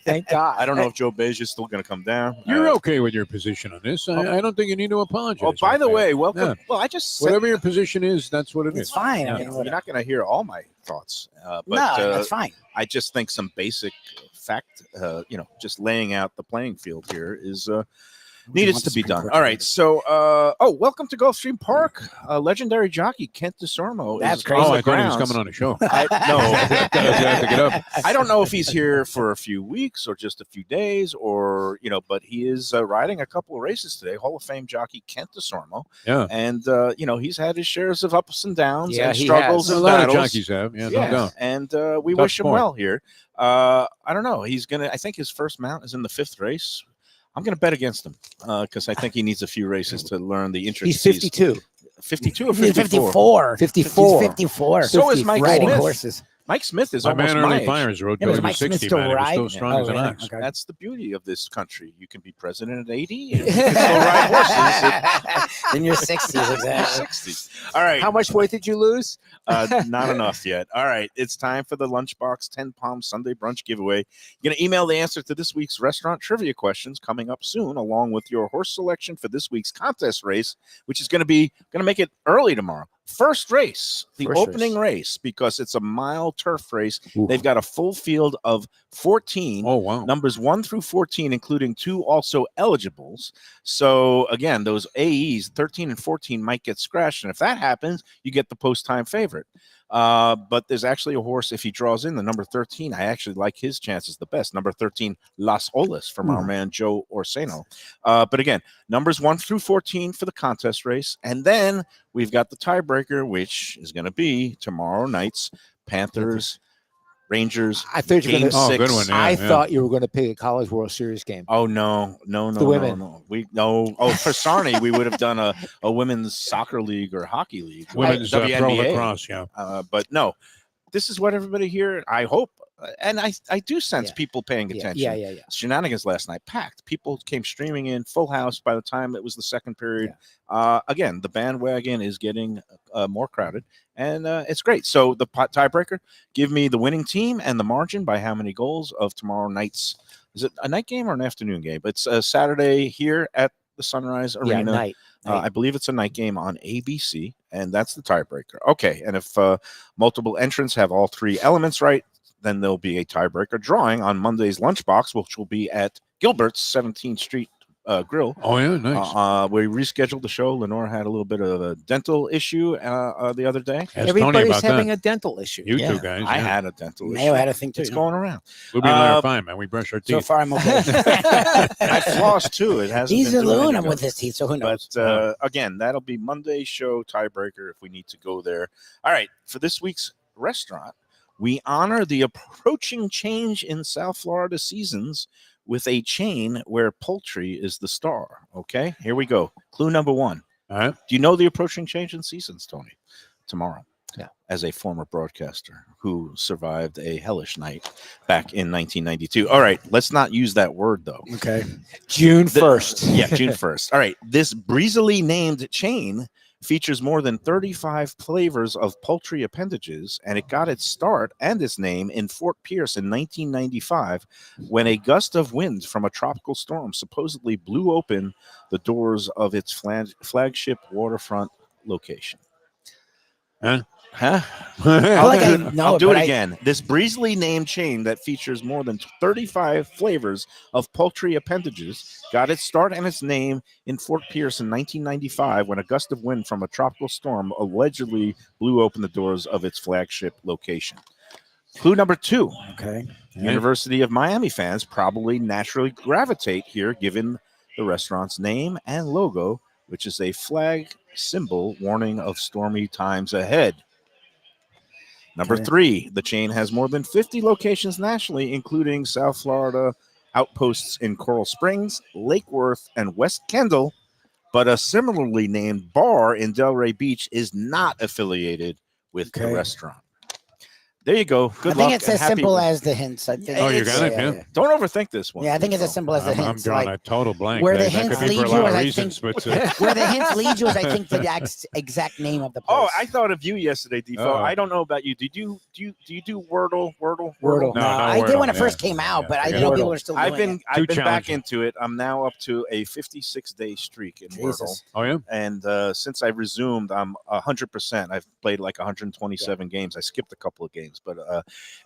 Thank God. I don't know if Joe Beige is still going to come down. You're okay with your position on this. I don't think you need to apologize. Oh, by right the there. way, welcome. Yeah. Well, I just said, Whatever your position is, that's what it is. It's fine. Yeah. I mean, you're not going to hear all my thoughts, but no, that's fine. I just think some basic fact, just laying out the playing field here is needed want to the be Supreme done. Court All to right, so welcome to Gulfstream Park. Legendary jockey Kent DeSormo. That's is crazy. on Oh, the I thought he was grounds. coming on a show. No, I have to get up. I don't know if he's here for a few weeks or just a few days, or but he is riding a couple of races today. Hall of Fame jockey Kent DeSormo, Yeah. and he's had his shares of ups and downs Yeah, and he struggles has. A and lot battles. of jockeys have. Yeah, no Yeah, doubt. and we Tough wish him sport. well here. I don't know. He's gonna. I think his first mount is in the 5th race. I'm gonna bet against him because I think he needs a few races to learn the He's intricacies. 52. 52 or He's 54. 54. 54. He's 54. So is Mike riding Smith. horses. Mike Smith is My almost man my early age. fires rode Yeah, till but he Mike was Smith's 60, still man. He was still riding. strong Oh, as an really? ox. Okay. That's the beauty of this country. You can be president at 80 and you can still ride horses In your 60s, at exactly. 60. All right. How much weight did you lose? Not enough yet. All right. It's time for the Lunchbox 10 Palm Sunday Brunch giveaway. You're going to email the answer to this week's restaurant trivia questions coming up soon, along with your horse selection for this week's contest race, which is going to make it early tomorrow. First race, the First opening race, because it's a mile turf race. They've got a full field of 14. Oh, wow. Numbers 1 through 14, including 2 also eligibles. So again, those AEs 13 and 14 might get scratched, and if that happens, you get the post-time favorite. But there's actually a horse, if he draws in the number 13, I actually like his chances the best. Number 13, Las Olas, from our man Joe Orseno. But again, numbers 1 through 14 for the contest race, and then we've got the tiebreaker, which is going to be tomorrow night's Panthers Rangers. I thought you were Game going to. Oh, good 6. one. Yeah, I yeah. thought you were going to pick a College World Series game. Oh no. The women. No. Oh, for Sarni, we would have done a women's soccer league or hockey league. Women's pro WNBA. lacrosse, yeah. But no, this is what everybody here. I hope, and I do sense Yeah. people paying Yeah, attention. yeah. Shenanigans last night, packed. People came streaming in, full house by the time it was the second period. Again, the bandwagon is getting more crowded, and it's great. So the tiebreaker, give me the winning team and the margin by how many goals of tomorrow night's. Is it a night game or an afternoon game? It's a Saturday here at the Sunrise Yeah, Arena. night. I believe it's a night game on ABC, and that's the tiebreaker. Okay, and if multiple entrants have all 3 elements right, then there'll be a tiebreaker drawing on Monday's Lunchbox, which will be at Gilbert's 17th Street Grill. Oh, yeah, nice. We rescheduled the show. Lenore had a little bit of a dental issue the other day. Ask Tony Everybody's about having that. a dental issue. You Yeah. two guys. I yeah. had a dental Mayo issue. had a thing too. It's going around. Ruby and I Uh, are fine, man. We brush our So teeth. far, I'm okay. I flossed too. It hasn't. He's been doing aluminum any with good. his teeth, so who knows? But again, that'll be Monday's show tiebreaker if we need to go there. All right, for this week's restaurant, we honor the approaching change in South Florida seasons with a chain where poultry is the star. Okay, here we go. Clue number 1. All right. Do you know the approaching change in seasons, Tony? Tomorrow. Yeah. As a former broadcaster who survived a hellish night back in 1992. All right, let's not use that word though. Okay. June 1st. Yeah, June 1st. All right. This breezily named chain features more than 35 flavors of poultry appendages, and it got its start and its name in Fort Pierce in 1995 when a gust of wind from a tropical storm supposedly blew open the doors of its flagship waterfront location. Huh? Huh? feel like I know I'll it, do but it I- again. This breezily named chain that features more than 35 flavors of poultry appendages got its start and its name in Fort Pierce in 1995 when a gust of wind from a tropical storm allegedly blew open the doors of its flagship location. Clue number 2. Okay. University of Miami fans probably naturally gravitate here given the restaurant's name and logo, which is a flag symbol warning of stormy times ahead. Number Okay. 3, the chain has more than 50 locations nationally, including South Florida outposts in Coral Springs, Lake Worth, and West Kendall, but a similarly named bar in Delray Beach is not affiliated with the Okay. restaurant. There you go. Good I luck. think it's and as happy- simple as the hints. I think. Oh, you It's- got it? Yeah. Don't overthink this one. Yeah, I think it's as Defo. simple as the I'm hints. drawing Like, a total blank. where the That hints could be for a lead you lot is, of I reasons, think- but where the hints lead you is, I think, the exact name of the place. Oh, I thought of you yesterday, Defo. Uh-oh. I don't know about you. Do you do Wordle? Wordle. No, I did when it Wordle, first yeah. came out, Yeah, but I forget didn't know Wordle. people were still doing I've been it. back challenging. into it. I'm now up to a 56-day streak in Wordle. Jesus. oh yeah. And since I resumed, I'm 100%. I've played like 127 games. I skipped a couple of games, but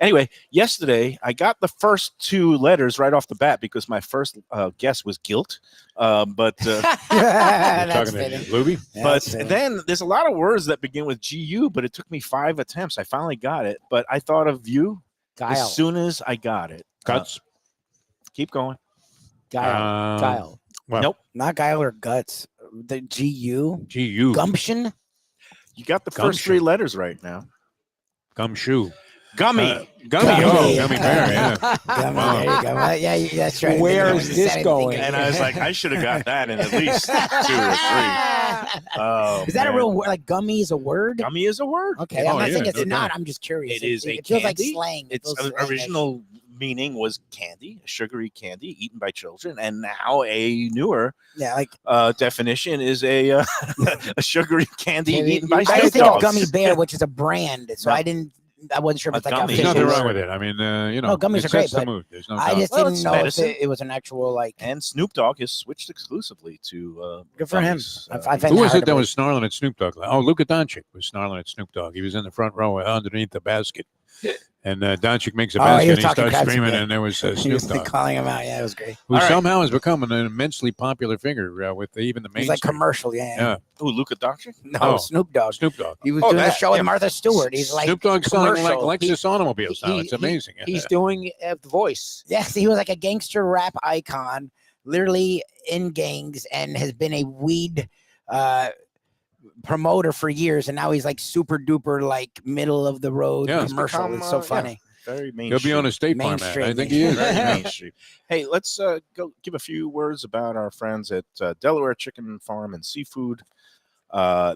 anyway, yesterday I got the first 2 letters right off the bat because my first guess was guilt. But You're That's talking fitting. to Lubie? Yeah, but that's fitting. then there's a lot of words that begin with GU, but it took me 5 attempts. I finally got it, but I thought of you Guile. as soon as I got it. Guts. Keep going. Guile. Guile. Well, Nope. Not guile or guts. The GU G-U. gumption. You got the first Gumption. 3 letters right now. Gumshoe. Gummy. Gummy. Gummy. Oh, gummy bear. Yeah. Gummy, Wow. there you go. Well, yeah, that's right. Where When is you this said it, going? thinking- And I was like, I should have got that in at least 2 or 3. Oh, Is that a man. real word? Like gummy is a word? Gummy is a word. Okay, Oh, I'm not yeah, saying it's no not. doubt. I'm just curious. It is a It feels like candy. slang. It Its feels slangish. original meaning was candy, a sugary candy eaten by children, and now a newer Yeah, like definition is a a sugary candy Candy eaten by eaten I by just Snoop think of Dogs. Gummy Bear, which is a brand. So No. I wasn't sure if A it's like gummy. a There's Official nothing word. wrong with it. I mean, you know, No, gummies it are great, sets the but mood. There's no I doubt. just Well, didn't it's know if medicine. it was an actual like. And Snoop Dogg has switched exclusively to Good for him. gummies. I've Who was heard it that of was snarling at Snoop Dogg? Oh, Luka Doncic was snarling at Snoop Dogg. He was in the front row underneath the basket. And Doncic makes a Oh, he basket was and he talking starts crap to screaming, me. and there was He Snoop was Dogg, calling him out. Yeah, it was great. who All right. somehow has become an immensely popular figure with even the He's mainstream. like commercial. Yeah. Yeah. Ooh, Luka Doncic? No, Oh. Snoop Dogg. Snoop Dogg. He was Oh, doing a that- show with yeah. Martha Stewart. He's like Snoop Dogg selling like commercial. Lexus automobiles now. It's amazing. He's doing the voice. Yes, he was like a gangster rap icon, literally in gangs, and has been a weed promoter for years. And now he's like super duper, like middle of the road Yeah. commercial. Become, It's so yeah. funny. Very mainstream. He'll be on a State Farm ad. Mainstream, I think he is. Very Yeah. mainstream. Hey, let's go give a few words about our friends at Delaware Chicken Farm and Seafood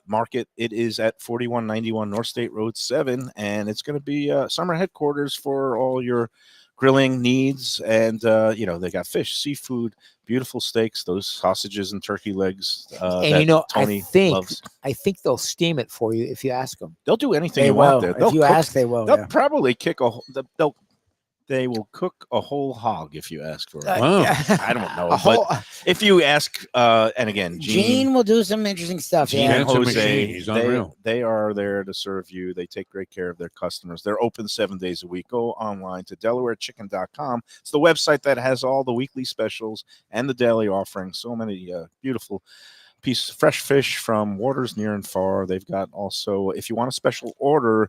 Market. It is at 4191 North State Road 7, and it's going to be summer headquarters for all your grilling needs. And they got fish, seafood, beautiful steaks, those sausages and turkey legs. And that you know, Tony loves. I think they'll steam it for you if you ask them. They'll do anything They you will. want there. They'll If you cook- ask, they will. They'll Yeah. probably kick a. They will cook a whole hog if you ask for it. Wow. I don't know, A whole, but if you ask, and again, Gene will do some interesting stuff. Gene Yeah. and Handsome Jose, machine. He's unreal. they are there to serve you. They take great care of their customers. They're open 7 days a week. Go online to DelawareChicken.com. It's the website that has all the weekly specials and the daily offerings. So many beautiful pieces of fresh fish from waters near and far. They've got also, if you want a special order,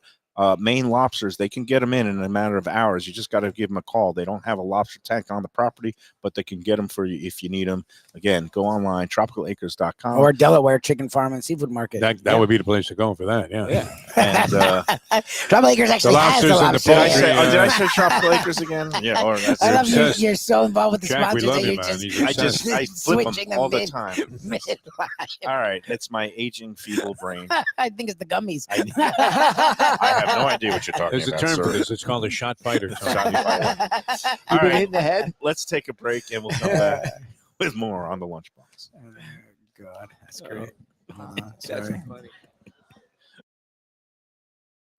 Maine lobsters, they can get them in a matter of hours. You just got to give them a call. They don't have a lobster tank on the property, but they can get them for you if you need them. Again, go online, tropicalacres.com. Or Delaware Chicken Farm and Seafood Market. That would be the place to go for that. Yeah. And Trouble Acres actually has the lobsters and the lobster. did I poultry, say, yeah. did I say Tropical Acres again? Yeah. Or that's I love you. obsessed. You're so involved with the Jack, we sponsors love that you, you're man. just, He's obsessed. I flip switching them all the mid- time. mid-life. All right, it's my aging feeble brain. I think it's the gummies. I have no idea what you're talking There's a about. term for sir. this. It's called a shot fighter. Shot fighter. You All been right, hit in the head? let's take a break and we'll come back with more on the Lunchbox. God, that's great. That's funny.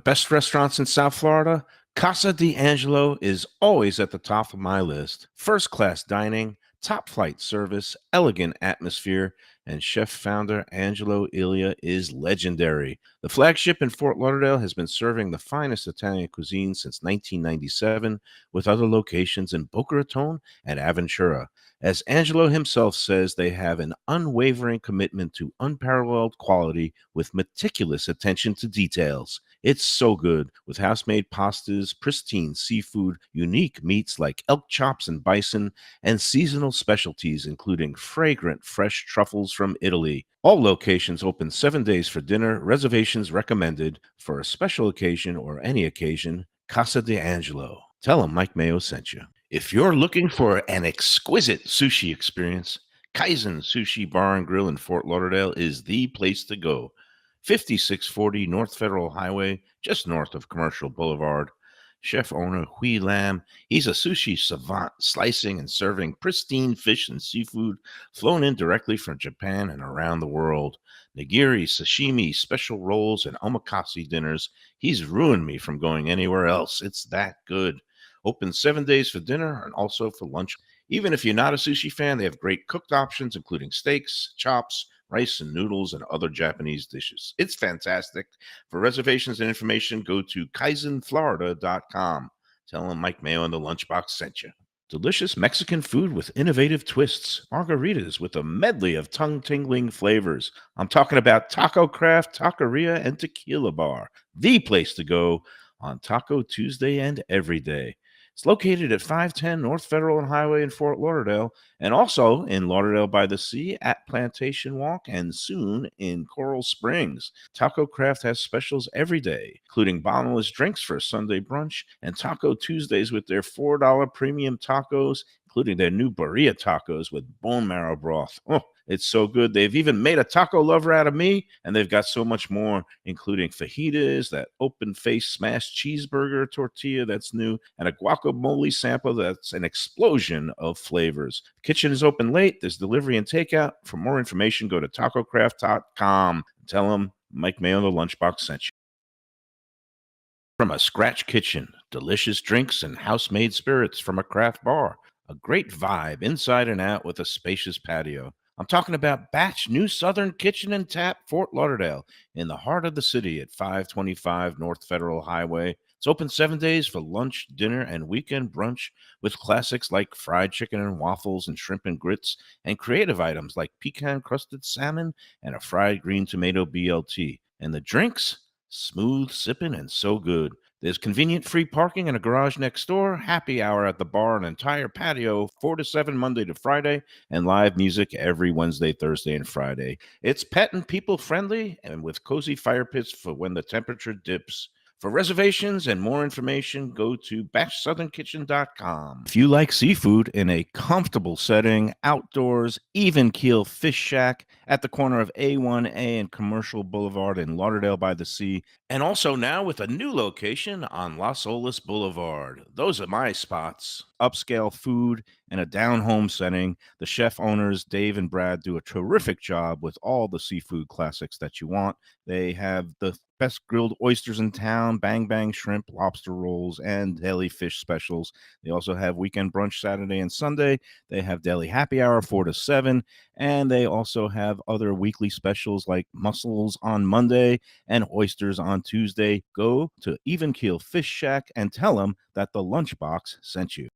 Best restaurants in South Florida? Casa D'Angelo is always at the top of my list. First class dining, top flight service, elegant atmosphere, and chef founder Angelo Ilia is legendary. The flagship in Fort Lauderdale has been serving the finest Italian cuisine since 1997, with other locations in Boca Raton and Aventura. As Angelo himself says, they have an unwavering commitment to unparalleled quality with meticulous attention to details. It's so good, with house-made pastas, pristine seafood, unique meats like elk chops and bison, and seasonal specialties including fragrant fresh truffles from Italy. All locations open 7 days for dinner. Reservations recommended. For a special occasion or any occasion, Casa de Angelo. Tell them Mike Mayo sent you. If you're looking for an exquisite sushi experience, Kaizen Sushi Bar and Grill in Fort Lauderdale is the place to go. 5640 North Federal Highway, just north of Commercial Boulevard. Chef owner Hui Lam, he's a sushi savant, slicing and serving pristine fish and seafood flown in directly from Japan and around the world. Nigiri, sashimi, special rolls, and omakase dinners. He's ruined me from going anywhere else. It's that good. Open 7 days for dinner and also for lunch. Even if you're not a sushi fan, they have great cooked options, including steaks, chops, rice and noodles, and other Japanese dishes. It's fantastic. For reservations and information, go to kaizenflorida.com. Tell them Mike Mayo and the Lunchbox sent you. Delicious Mexican food with innovative twists. Margaritas with a medley of tongue-tingling flavors. I'm talking about Taco Craft, Taqueria, and Tequila Bar. The place to go on Taco Tuesday and every day. It's located at 510 North Federal and Highway in Fort Lauderdale, and also in Lauderdale by the Sea at Plantation Walk, and soon in Coral Springs. Taco Craft has specials every day, including bottomless drinks for a Sunday brunch, and Taco Tuesdays with their $4 premium tacos, including their new birria tacos with bone marrow broth. Oh, it's so good. They've even made a taco lover out of me, and they've got so much more, including fajitas, that open-faced smashed cheeseburger tortilla that's new, and a guacamole sample that's an explosion of flavors. The kitchen is open late. There's delivery and takeout. For more information, go to tacocraft.com. Tell them Mike Mayo, the Lunchbox, sent you. From a scratch kitchen, delicious drinks and house-made spirits from a craft bar. A great vibe inside and out with a spacious patio. I'm talking about Batch New Southern Kitchen and Tap, Fort Lauderdale, in the heart of the city at 525 North Federal Highway. It's open 7 days for lunch, dinner, and weekend brunch with classics like fried chicken and waffles and shrimp and grits, and creative items like pecan-crusted salmon and a fried green tomato BLT. And the drinks? Smooth sipping and so good. There's convenient free parking and a garage next door, happy hour at the bar, an entire patio, 4 to 7 Monday to Friday, and live music every Wednesday, Thursday, and Friday. It's pet and people friendly and with cozy fire pits for when the temperature dips. For reservations and more information, go to batchsouthernkitchen.com. If you like seafood in a comfortable setting, outdoors, even keel fish shack at the corner of A1A and Commercial Boulevard in Lauderdale by the Sea, and also now with a new location on Las Olas Boulevard. Those are my spots. Upscale food and a down-home setting. The chef owners, Dave and Brad, do a terrific job with all the seafood classics that you want. They have the best grilled oysters in town, bang bang shrimp, lobster rolls, and deli fish specials. They also have weekend brunch Saturday and Sunday. They have deli happy hour 4 to 7, and they also have other weekly specials like mussels on Monday and oysters on Tuesday. Go to Even Keel Fish Shack and tell them that the Lunchbox sent you.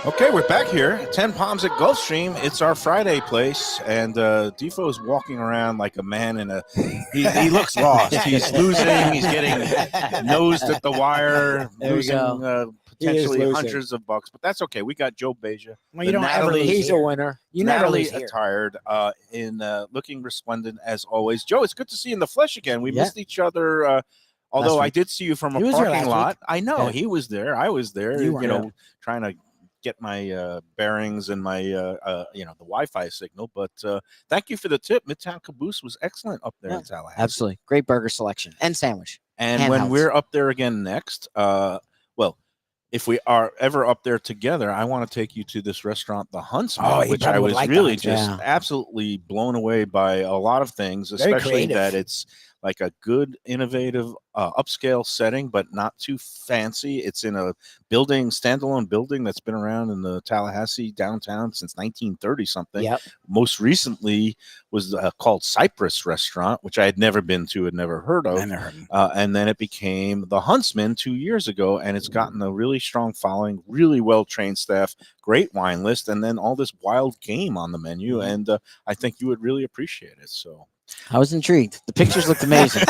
Okay, we're back here, 10 Palms at Gulfstream. It's our Friday place, and Defo is walking around like a man in a. He looks lost. He's losing. He's getting nosed at the wire, losing potentially hundreds of bucks. But that's okay. We got Joe Beja. Well, you don't ever lose. He's a winner. You never Natalie lose here. attired in looking resplendent as always. Joe, it's good to see you in the flesh again. We missed each other. Although I did see you from a parking lot. I know he was there. I was there. You trying to get my bearings and my the Wi-Fi signal. But thank you for the tip. Midtown Caboose was excellent up there in Tallahassee. Absolutely. Great burger selection and sandwich. And when we're up there again next, if we are ever up there together, I want to take you to this restaurant, The Huntsman, which I was really just absolutely blown away by a lot of things, especially that it's like a good, innovative, upscale setting, but not too fancy. It's in a standalone building that's been around in the Tallahassee downtown since 1930 something. Yep. Most recently was called Cypress Restaurant, which I had never been to, had never heard of. And then it became the Huntsman 2 years ago, and it's gotten a really strong following, really well-trained staff, great wine list, and then all this wild game on the menu. And I think you would really appreciate it. So I was intrigued. The pictures looked amazing.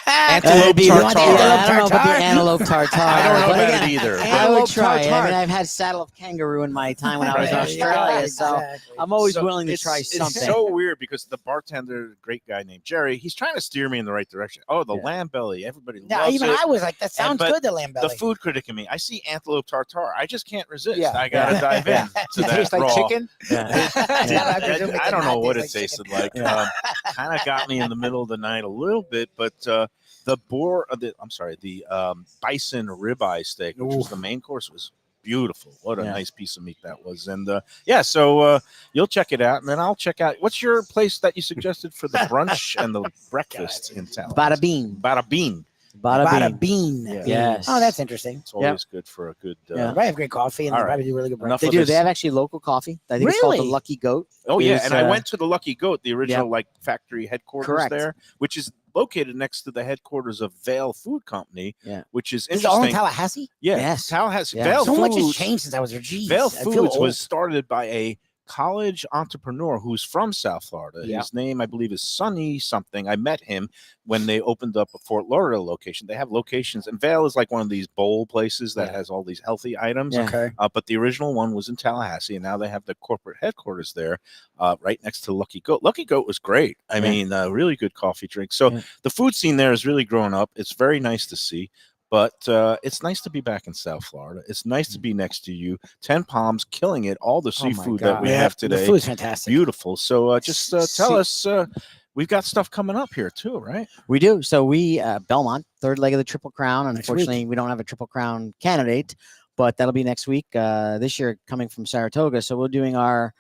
Antelope tartare. I don't know about the antelope tartare. I don't know but about again, it either. I would try it. I tartare. mean, I've had saddle of kangaroo in my time when I was in Right. Australia, so I'm always willing to try It's something. so weird because the bartender, great guy named Jerry, he's trying to steer me in the right direction. Oh, the lamb belly. Everybody Yeah, loves even it. I was like, that sounds but good, the lamb belly. The food critic in me, I see antelope tartare. I just can't resist. Yeah. I got to dive in to Does it that taste like raw. chicken? I don't know what it tasted tasted like. Kind of got me in the middle of the night a little bit, but the bison ribeye steak, which was the main course, was beautiful. What a nice piece of meat that was. And so you'll check it out, and then I'll check out. What's your place that you suggested for the brunch and the breakfast in town? Bada bean. Bada bean. Bada bean. Yeah. Yes. Oh, that's interesting. It's always good for a good. Yeah. They probably have great coffee, and All they right. probably do really good Enough breakfast. They of do. this. They have actually local coffee. I think it's called the Really? Lucky Goat. Oh yeah, Is, and I went to the Lucky Goat, the original like factory headquarters Correct. there, which is located next to the headquarters of Vail Food Company. Yeah. Which is Is it all in interesting. Tallahassee? Yeah, Yes. Tallahassee. Yeah. Vail So much has Foods. changed since I was there. Jeez, Vail I feel Foods old. was started by a college entrepreneur who's from South Florida. Yeah. His name, I believe, is Sonny something. I met him when they opened up a Fort Lauderdale location. They have locations, and Vail is like one of these bowl places that has all these healthy items. Yeah. Okay. But the original one was in Tallahassee, and now they have the corporate headquarters there, right next to Lucky Goat. Lucky Goat was great. I mean, really good coffee drink. So the food scene there is really growing up. It's very nice to see. But it's nice to be back in South Florida. It's nice to be next to you. 10 Palms, killing it. All the seafood that we have today. The food's fantastic. Beautiful. So just tell us, we've got stuff coming up here too, right? We do. So we Belmont, third leg of the Triple Crown. Next week. Unfortunately, we don't have a Triple Crown candidate, but that'll be next week. This year coming from Saratoga. So we're doing our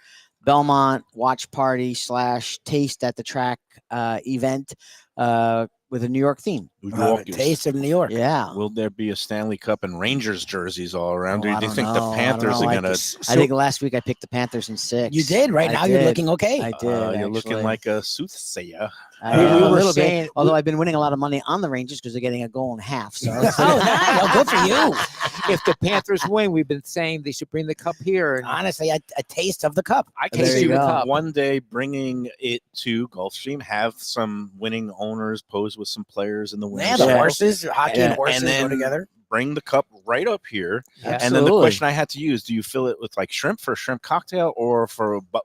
Belmont watch party / taste at the track event with a New York theme. Taste of New York. Yeah. Will there be a Stanley Cup and Rangers jerseys all around? Oh, Or I do you don't think know. the I don't Panthers know. are I going to? I think last week I picked the Panthers in 6. You did right I now. You're did. looking okay. I did. You're looking actually. like a soothsayer. I We am a were little saying- bit. Although I've been winning a lot of money on the Rangers because they're getting a goal and a half. So Oh, nice. Oh, good for you. If the Panthers win, we've been saying they should bring the cup here. And Honestly, a taste of the cup. I can There see you go. one day bringing it to Gulfstream, have some winning owners pose with some players in the winning Yeah, the circle, horses, hockey and Yeah. horses And then go together. bring the cup right up here. And then the Absolutely. question I had to use: do you fill it with like shrimp for a shrimp cocktail, or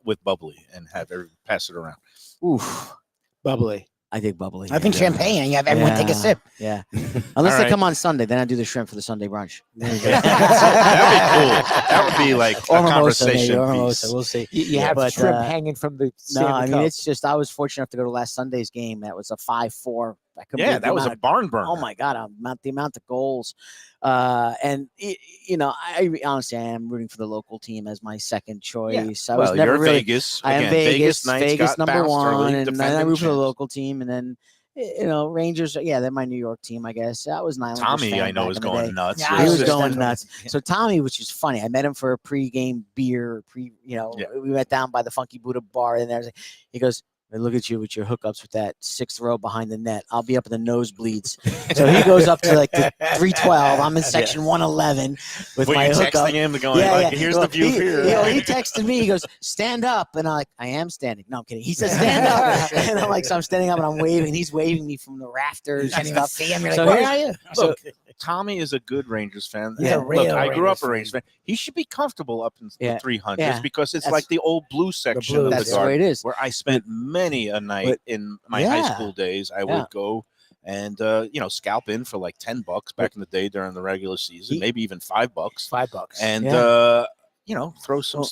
with bubbly and have everyone pass it around? Oof. bubbly. I think bubbly. I think champagne, and you have everyone take a sip. Yeah. Unless All they right. come on Sunday, then I do the shrimp for the Sunday brunch. That'd be cool. That would be like Or a mimosa, maybe, conversation or piece. mimosa. We'll see. You have but, shrimp hanging from the No, sand I mean cup. it's just I was fortunate enough to go to last Sunday's game. That was a 5-4. I couldn't Yeah, believe the that was a amount of- barn burner. Oh my god, the amount of goals, and honestly, I am rooting for the local team as my second choice. I was Well, never you're really. Vegas. I am Again, Vegas. Knights Vegas got number bounced one, early, and then I defending root for the champs. local team, and then Rangers. Yeah, they're my New York team, I guess. I was an Islanders Tommy, fan I know, back is in the going day. nuts. Yeah, He I was understand. going nuts. So Tommy, which is funny, I met him for a pre-game beer. Yeah. We went down by the Funky Buddha bar, and there's he goes, "I look at you with your hookups with that 6th row behind the net. I'll be up in the nosebleeds." So he goes up to like the 312. I'm in section 111 with Were my you hookup. texting him going, like, here's the view here? He texted me. He goes, "Stand up," and I'm like, "I am standing." No, I'm kidding. He says, "Stand up," and I'm like, so I'm standing up and I'm waving. He's waving me from the rafters You can't and even stuff. see him. You're So like, where here's- are you? Look, Tommy is a good Rangers fan. He's a And real look, I grew up a Rangers Rangers fan. He should be comfortable up in Yeah. the 300s Yeah. because it's That's- like the old blue section Blues. of That's the the way garden, it is. where I spent many a night But- in my high Yeah. school days. I Yeah. would go and scalp in for like $10 back in the day during the regular season, maybe even $5. $5. And Yeah. throw some.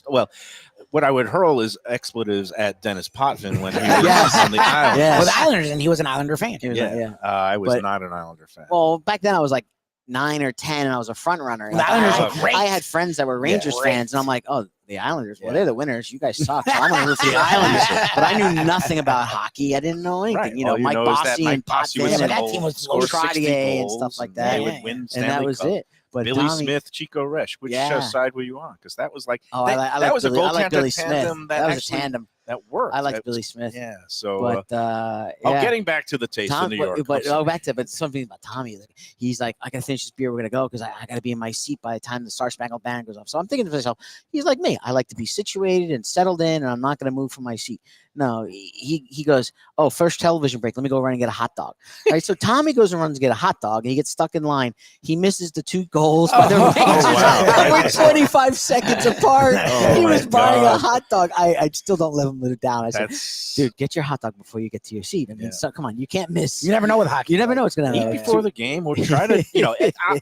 What I would hurl is expletives at Dennis Potvin when he was Yes. on the island. Yes. With Islanders, and he was an Islander fan. He was Yeah. like, yeah. I was But- not an Islander fan. Well, back then I was like 9 or 10, and I was a front runner. The Islanders are great. I had friends that were Rangers great. fans, and I'm like, oh, the Islanders. Well, Yeah. they're the winners. You guys suck. So I'm going to root for the Islanders. But I knew nothing about hockey. I didn't know anything. Right. You know, All you Mike know is that Bossy Mike and Bossy Potvin was Yeah, but an that old- team was scored 60 Trottier and goals, stuff like and that. They Yeah. would win and Stanley that was Cup. it. But Billy Tommy, Smith, Chico Resch. Which Yeah. side were you on? Because that was like Oh, that, I that like was a Billy, I like goaltender Billy Smith. tandem That was actually a tandem. that worked. I like That Billy was- Smith. Yeah. So But yeah. getting back to the taste of New York. But back to something about Tommy. Like, he's like, I gotta finish this beer. We're gonna go because I gotta be in my seat by the time the Star Spangled Banner goes off. So I'm thinking to myself, he's like me. I like to be situated and settled in, and I'm not gonna move from my seat. No, he goes, oh, first television break. Let me go run and get a hot dog. All right, so Tommy goes and runs to get a hot dog, and he gets stuck in line. He misses the 2 goals by the Rangers. wow. We're 25 seconds apart. Oh, he my was buying a God. hot dog. I still don't let him live it down. I said, That's dude, get your hot dog before you get to your seat. I mean, Yeah. so come on, you can't miss. You never know with hockey. You never know what's gonna eat happen. before the game or try to,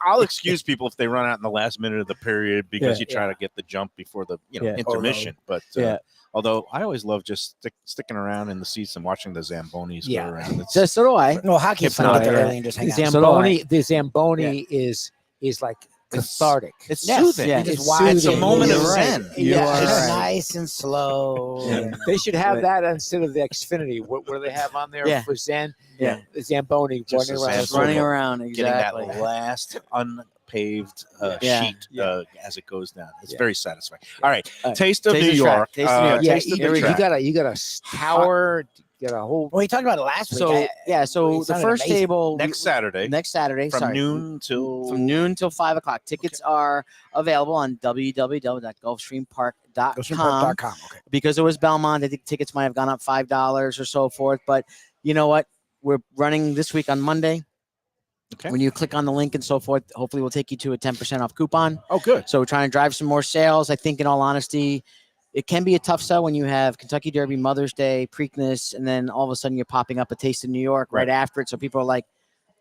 I'll excuse people if they run out in the last minute of the period because Yeah. you try to get the jump before the Yeah. intermission. But Yeah. although I always love just sticking around in the seats and watching the Zambonis Yeah. go around. It's, So do I. No, hockey is fun to get Hypnotic. there early and just hang The out. So do I. Zamboni is like cathartic. it's Yes, soothing. yeah. You just It's watch It's a soothing. moment of You're right. zen. You Yeah. are Just right. nice and slow. Yeah. They should have that instead of the Xfinity. What do they have on there Yeah. for Zen? Yeah. The Zamboni Just running a around. Zamboni. the circle. Running around, Getting exactly. that last unpaved Yeah. sheet as it goes down. It's Yeah. very satisfying. All right. All right. Taste of Taste New of track. York. Taste of New York. Yeah, Taste of you the track. got a tower. You got a whole. Well, we talked about it last week. So yeah, so it the sounded first amazing. table Next Saturday next Saturday from sorry, noon till from noon till 5:00. Tickets are available on www.gulfstreampark.com. GoStreamPark.com. Okay. Because it was Belmont. I think tickets might have gone up $5 or so forth. But you know what? We're running this week on Monday. Okay. When you click on the link and so forth, hopefully we'll take you to a 10% off coupon. Oh, good. So we're trying to drive some more sales. I think, in all honesty, it can be a tough sell when you have Kentucky Derby, Mother's Day, Preakness, and then all of a sudden you're popping up a Taste of New York right after it. So people are like,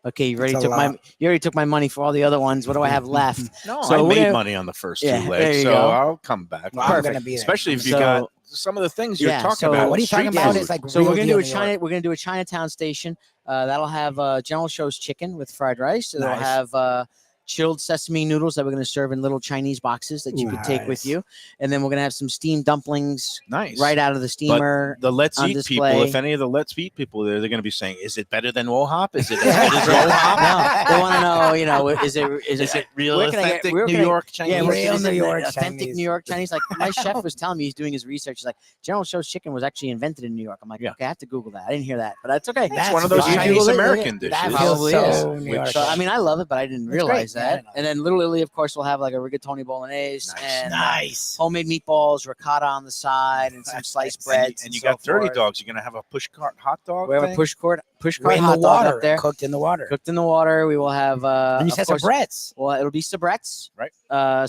okay, you already It's a took my money for all the other ones. What do I have left? No, So I we're made gonna- money on the first Yeah, 2 there legs, you so go. I'll come back. Well, I'm Perfect. gonna be there. Especially if you So- got some of the things you're Yeah, talking so about. What are you street talking about? food. It's like So real we're gonna deal do a New York. We're gonna do a Chinatown station. That'll have General Tso's chicken with fried rice. It'll Nice. have chilled sesame noodles that we're gonna serve in little Chinese boxes that you can take with Nice. you, and then we're gonna have some steamed dumplings Nice. right out of the steamer. The Let's on Eat display. people, if any of the Let's Eat people there, they're going to be saying, is it better than WoHop? Is it as good as WoHop? No, they want to know, is it Is it real where can I get- authentic where New can I- York Chinese? Yeah, Real is New it York authentic Chinese. New York Chinese. Like my chef was telling me, he's doing his research. He's like, General Tso's chicken was actually invented in New York. I'm like, Yeah. okay, I have to Google that. I didn't hear that, but that's okay. It's one of those fine. Chinese Google it, American look dishes. That Probably feels is. so New York. So I mean, I love it, but I didn't That's realize great. that. Yeah. And then Little Italy, of course, will have like a rigatoni bolognese and Nice. homemade meatballs, ricotta on the side, and some sliced breads. And you so got 30 forth. dogs. You're going to have a push cart hot dog We have a thing? push cart Right in the hot dog water. up there, Cooked in the water. cooked in the water. We will have And you of said course, soubrets. well, it'll be soubrets. Right.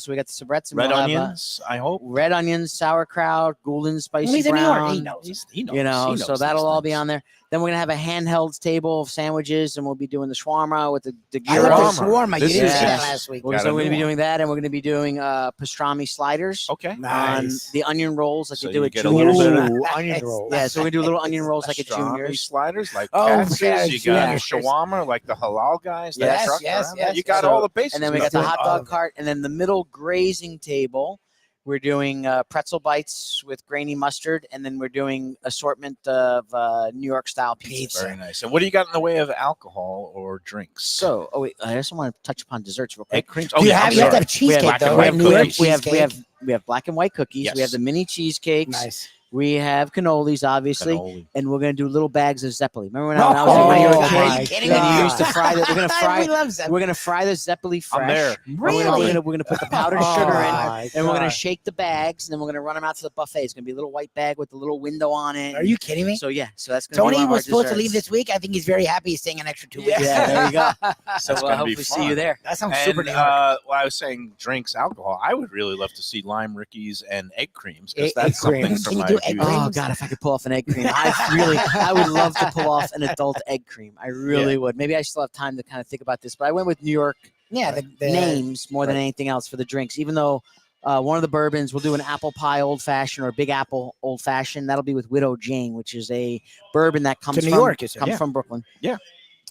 So we got the soubrets and Red we'll have, onions, I hope. red onions, sauerkraut, golden spicy He's in New York. brown. He knows. He knows. You know, He knows so these that'll all be things. on there. Then we're gonna have a handheld table of sandwiches, and we'll be doing the shawarma with the I gyro. love the shawarma. You This didn't is- say that Yeah. last week. We're Got a going to new be one. doing that, and we're going to be doing pastrami sliders Okay. on Nice. the onion rolls like So they do you at get a little Juniors. bit of- Ooh, onion rolls. Yeah, so we're going to do little onion rolls like at Pastrami Juniors. sliders like Oh, Katz's. yeah, You got yeah. shawarma like the halal guys. that Yes, truck yes, around yes, there. You got yes. all the basics. And then we got stuff. the hot all dog of it. cart, and then the middle grazing table. We're doing pretzel bites with grainy mustard, and then we're doing assortment of New York style pizza. Pizza. Very nice. And what do you got in the way of alcohol or drinks? So, oh wait, I just want to touch upon desserts real quick. egg creams. Do Oh, you yeah, have I'm you have to sorry. have cheesecake black and though, white right? New York cookies. we have cheesecake. black and white cookies. Yes. We have the mini cheesecakes. Nice. We have cannolis, obviously. Cannoli. And we're gonna do little bags of Zeppeli. Remember when I Oh, was when you were a are kid? you kidding And me? you used to fry that. We're gonna fry. We love Zeppeli. We're gonna fry the Zeppeli fresh. I'm there. Really? We're gonna put the powdered Oh, sugar in, my and we're gonna God. shake the bags, and then we're gonna run them out to the buffet. It's gonna be a little white bag with a little window on it. Are you kidding me? So yeah, so that's gonna be Tony one of our was supposed to leave desserts. this week. I think he's very happy he's staying an extra 2 weeks. Yeah, there you go. So That's we'll gonna be hopefully see you fun. there. That sounds And super New York. well, I was saying drinks, alcohol. I would really love to see lime rickeys and egg creams because Egg that's something creams. from Can you my do egg youth. creams? Oh God, if I could pull off an egg cream, I would love to pull off an adult egg cream. I really would. Maybe I still have time to kind of think about this, but I went with New York Yeah, the names more than anything else for the drinks. Even though one of the bourbons, we'll do an apple pie old fashioned or big apple old fashioned. That'll be with Widow Jane, which is a bourbon that comes To New from York, you said, comes yeah. from Brooklyn.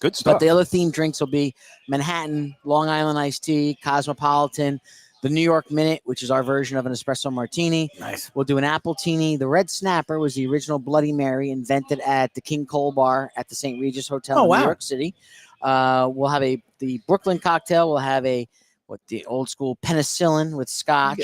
Good stuff. But the other themed drinks will be Manhattan, Long Island iced tea, Cosmopolitan, the New York Minute, which is our version of an espresso martini. Nice. We'll do an apple teeny. The Red Snapper was the original Bloody Mary invented at the King Cole Bar at the St. Regis Hotel Oh, in wow. New York City. We'll have the Brooklyn cocktail. We'll have the old school penicillin with scotch.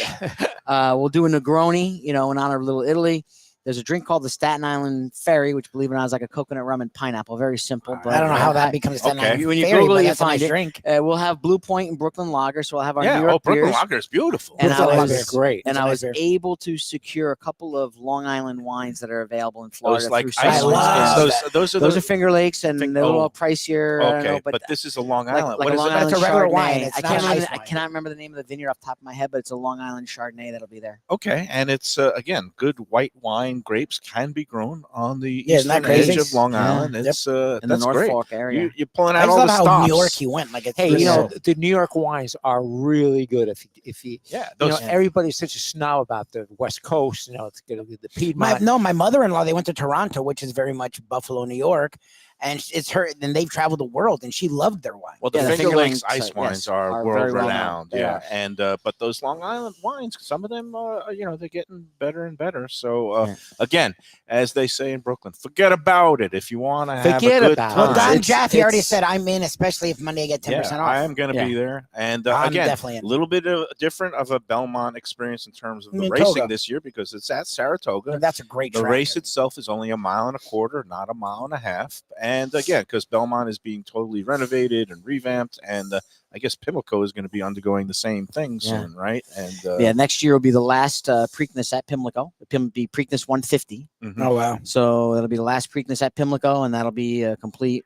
We'll do a Negroni, in honor of Little Italy. There's a drink called the Staten Island Ferry, which, believe it or not, is like a coconut rum and pineapple. Very simple. But I don't know how that becomes Staten okay. Island When you Ferry, Google but it, you that's a nice find it. drink. We'll have Blue Point and Brooklyn Lager. So we'll have our New Yeah. York Oh, Brooklyn beers. Lager is beautiful. And Brooklyn I Lager was is great. And It's a I nice was beer. able to secure a couple of Long Island wines that are available in Florida. Those like through ice I Sunrise love wines. Beers. Those are Those are Finger Lakes, and Fing- they're a little oh. pricier. I don't okay, know, but this is a Long like, Island. like What a is Long it? Island It's a regular Chardonnay. wine. It's I not can't an remember. ice I wine. cannot remember the name of the vineyard off the top of my head, but it's a Long Island Chardonnay that'll be there. Okay, and it's again, good white wine grapes can be grown on the Yeah, isn't that eastern edge crazy? of Long Yeah. Island. It's In the that's North great. Fork area. You're pulling I out just all love the how stops. New York he went. Like it's Hey, really the New York wines are really good. If you Yeah, you know, those. everybody's such a snob about the West Coast. It's gonna be the Piedmont. my mother-in-law, they went to Toronto, which is very much Buffalo, New York, and it's her. Then they've traveled the world, and she loved their wine. Well, the Yeah, the Finger Finger Lakes Lakes, ice yes, wines are are very world well known. renowned. They Yeah, are. and but those Long Island wines, some of them, they're getting better and better. So Yeah. again, as they say in Brooklyn, forget about it. If you want to have Forget a good about it. time, Well, Don It's- Jaffe already it's- said I'm in, especially if Monday I get 10% off. I am going to be there. And I'm again, definitely in. a little bit of different of a Belmont experience in terms of the Minnetonka. racing this year because it's at Saratoga. That's a great The track. race itself is only 1.25 miles, not 1.5 miles. And again, because Belmont is being totally renovated and revamped, and I guess Pimlico is going to be undergoing the same thing Yeah. soon, right? And Yeah, next year will be the last Preakness at Pimlico. It'll be Preakness 150. mhm. Oh wow. So that'll be the last Preakness at Pimlico, and that'll be a complete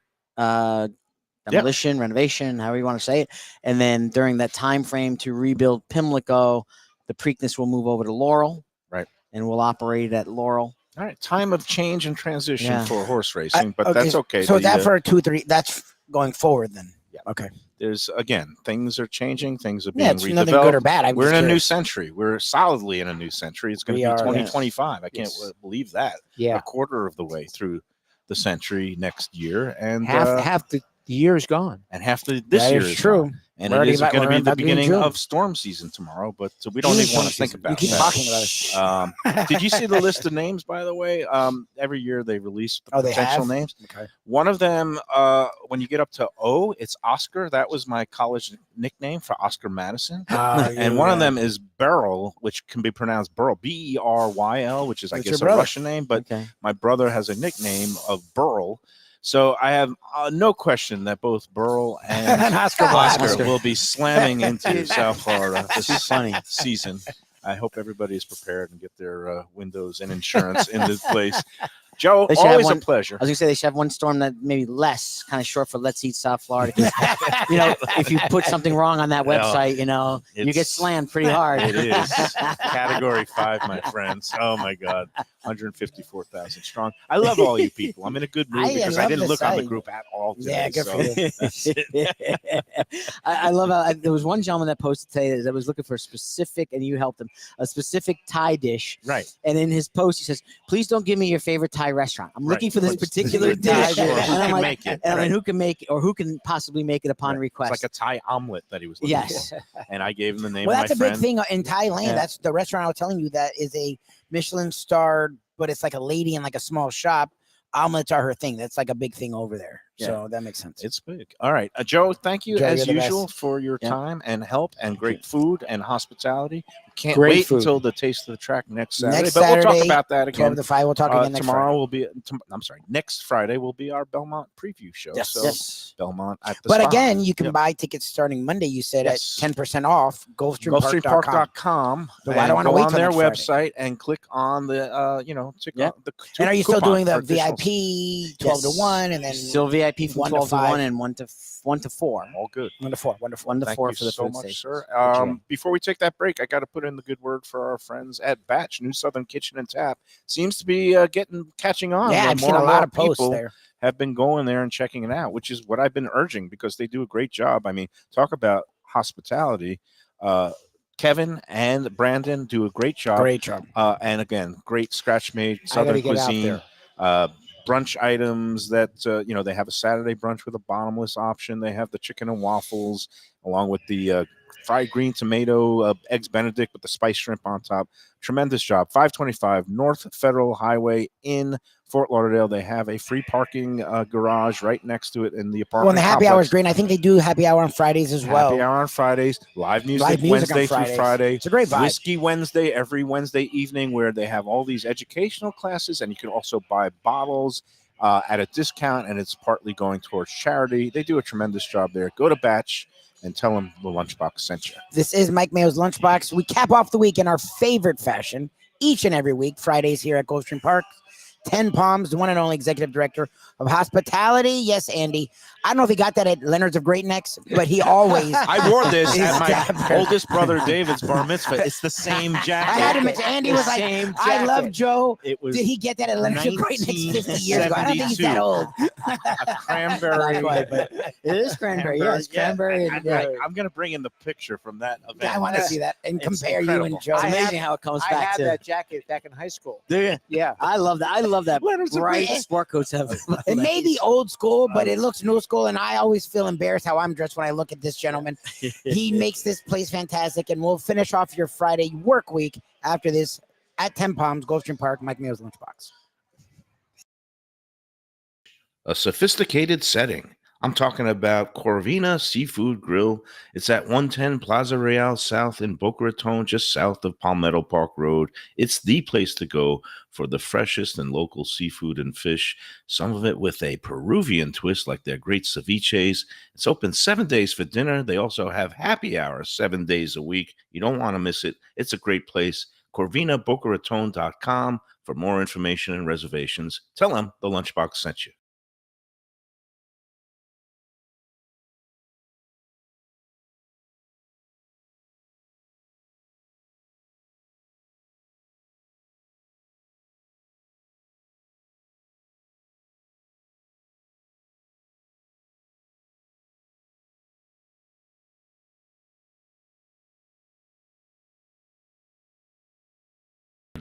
demolition, renovation, however you want to say it. And then during that time frame to rebuild Pimlico, the Preakness will move over to Laurel. Right. And we'll operate at Laurel. All right, time of change and transition Yeah. for horse racing, but that's okay. So The, that for 2-3, that's going forward then. Yeah. Okay. there's again, things are changing, things are being Yeah, it's nothing good or redeveloped. bad. We're in a new century. We're solidly in a new century. It's going We to be are, yes. 2025. I can't Yes. believe that. Yeah, A quarter of the way through the century next year, and half the year is gone. and half the this That year is is true. gone. And We're it already is about- going to we're be the about to be in beginning June. of storm season tomorrow, but we don't even want to think about You keep that. talking about it. Did you see the list of names, by the way? Every year they release the Oh, they potential have? names. Okay. One of them, when you get up to O, it's Oscar. That was my college nickname for Oscar Madison. And one of them is Beryl, which can be pronounced Burl, Beryl, which is, I That's guess, your a brother. Russian name. But Okay. my brother has a nickname of Burl. So I have no question that both Burl and And Oscar Oscar will be slamming into South Florida this Funny. season. I hope everybody is prepared and get their windows and insurance into place. Joe, They should have always a one- pleasure. I was gonna say they should have one storm that maybe less, kind of short for Let's Eat South Florida. 'Cause, if you put something wrong on that Well, website, you get it's- slammed pretty hard. It is Category 5, my friends. Oh my God, 154,000 strong. I love all you people. I'm in a good mood I because I love didn't the look on the site. group at all today. Yeah, good for you. that's it. I love how there was one gentleman that posted today that was looking for a specific, and you helped him, a specific Thai dish. Right. And in his post, he says, "Please don't give me your favorite Thai restaurant. I'm looking Right. for this Please. particular Thai dish." dish, or who And I'm can like, make it, and I right. mean, who can make it, or who can possibly make it upon Right. request? It's like a Thai omelet that he was looking Yes. for. And I gave him the name Well, of that's my a big friend. thing in Thailand. Yeah. That's the restaurant I was telling you that is a Michelin starred, but it's like a lady in like a small shop. Omelets are her thing. That's like a big thing over there. Yeah. So that makes sense. It's big. All right. Joe, thank you Joe, as you're the usual best. for your Yeah. time and help and great food and hospitality. Can't Great wait food. until the Taste of the Track next Saturday. Next but we'll talk Saturday, about that 12 again. to 5. We'll talk again next Tomorrow Friday. will be, I'm sorry, next Friday will be our Belmont preview show. Yes. So Yes. Belmont at the But Spa. again, you can Yep. buy tickets starting Monday. You said Yes. at 10% off. GulfstreamPark.com. GulfstreamPark.com. So why and don't I go wait on till their next Friday? website and click on the, tick Yeah. on the And are you still coupon doing for the additional- VIP 12 to Yes. 1 and then Still VIP from 1 to 12 to 5. 1 and 1 to 4. All good. 1 to 4? Wonderful. 1 to Thank 4 you for the so food much, stations. sir. Good job. Before we take that break, I got to put in the good word for our friends at Batch New Southern Kitchen and Tap. Seems to be catching on. Yeah, Where I've more seen a and lot more of posts people there. have been going there and checking it out, which is what I've been urging because they do a great job. I mean, talk about hospitality. Kevin and Brandon do a great job. Great job. And again, great scratch made I gotta Southern get out cuisine. there. brunch items that they have a Saturday brunch with a bottomless option. They have the chicken and waffles along with the fried green tomato eggs Benedict with the spiced shrimp on top. Tremendous job. 525 North Federal Highway in Fort Lauderdale. They have a free parking garage right next to it in the apartment. Well, and the happy hour complex. is great. I think they do happy hour on Fridays as well. Happy hour on Fridays. Live music, Live music Wednesday on Fridays. through Friday. It's a great vibe. Whiskey Wednesday every Wednesday evening, where they have all these educational classes, and you can also buy bottles at a discount, and it's partly going towards charity. They do a tremendous job there. Go to Batch and tell them the Lunchbox sent you. This is Mike Mayo's Lunchbox. We cap off the week in our favorite fashion each and every week, Fridays here at Gulfstream Park. 10 Palms, the one and only executive director of hospitality. Yes, Andy. I don't know if he got that at Leonard's of Great Necks, but he always. I wore this is at my dapper. oldest brother David's bar mitzvah. It's the same jacket. I had to mention, Andy was like, Same I love jacket. Joe. It was Did he get that at Leonard's of Great Necks 50 years ago? I don't think he's that 1972. old. a cranberry. Not quite, but it is cranberry. Yes, cranberry. And, I'm going to bring in the picture from that event. I want to see that and It's compare you and incredible. Joe. it's amazing how it comes I back had to. that jacket back in high school. Do you? Yeah. I love that. I love that. Leonard's a Bright great- sport coats have. It may be old school, but it looks new school, and I always feel embarrassed how I'm dressed when I look at this gentleman. He makes this place fantastic, and we'll finish off your Friday work week after this at 10 Palms, Gulfstream Park, Mike Mayo's Lunchbox. A sophisticated setting. I'm talking about Corvina Seafood Grill. It's at 110 Plaza Real South in Boca Raton, just south of Palmetto Park Road. It's the place to go for the freshest and local seafood and fish, some of it with a Peruvian twist like their great ceviches. It's open 7 days for dinner. They also have happy hours 7 days a week. You don't want to miss it. It's a great place. CorvinaBocaRaton.com for more information and reservations. Tell them the Lunchbox sent you.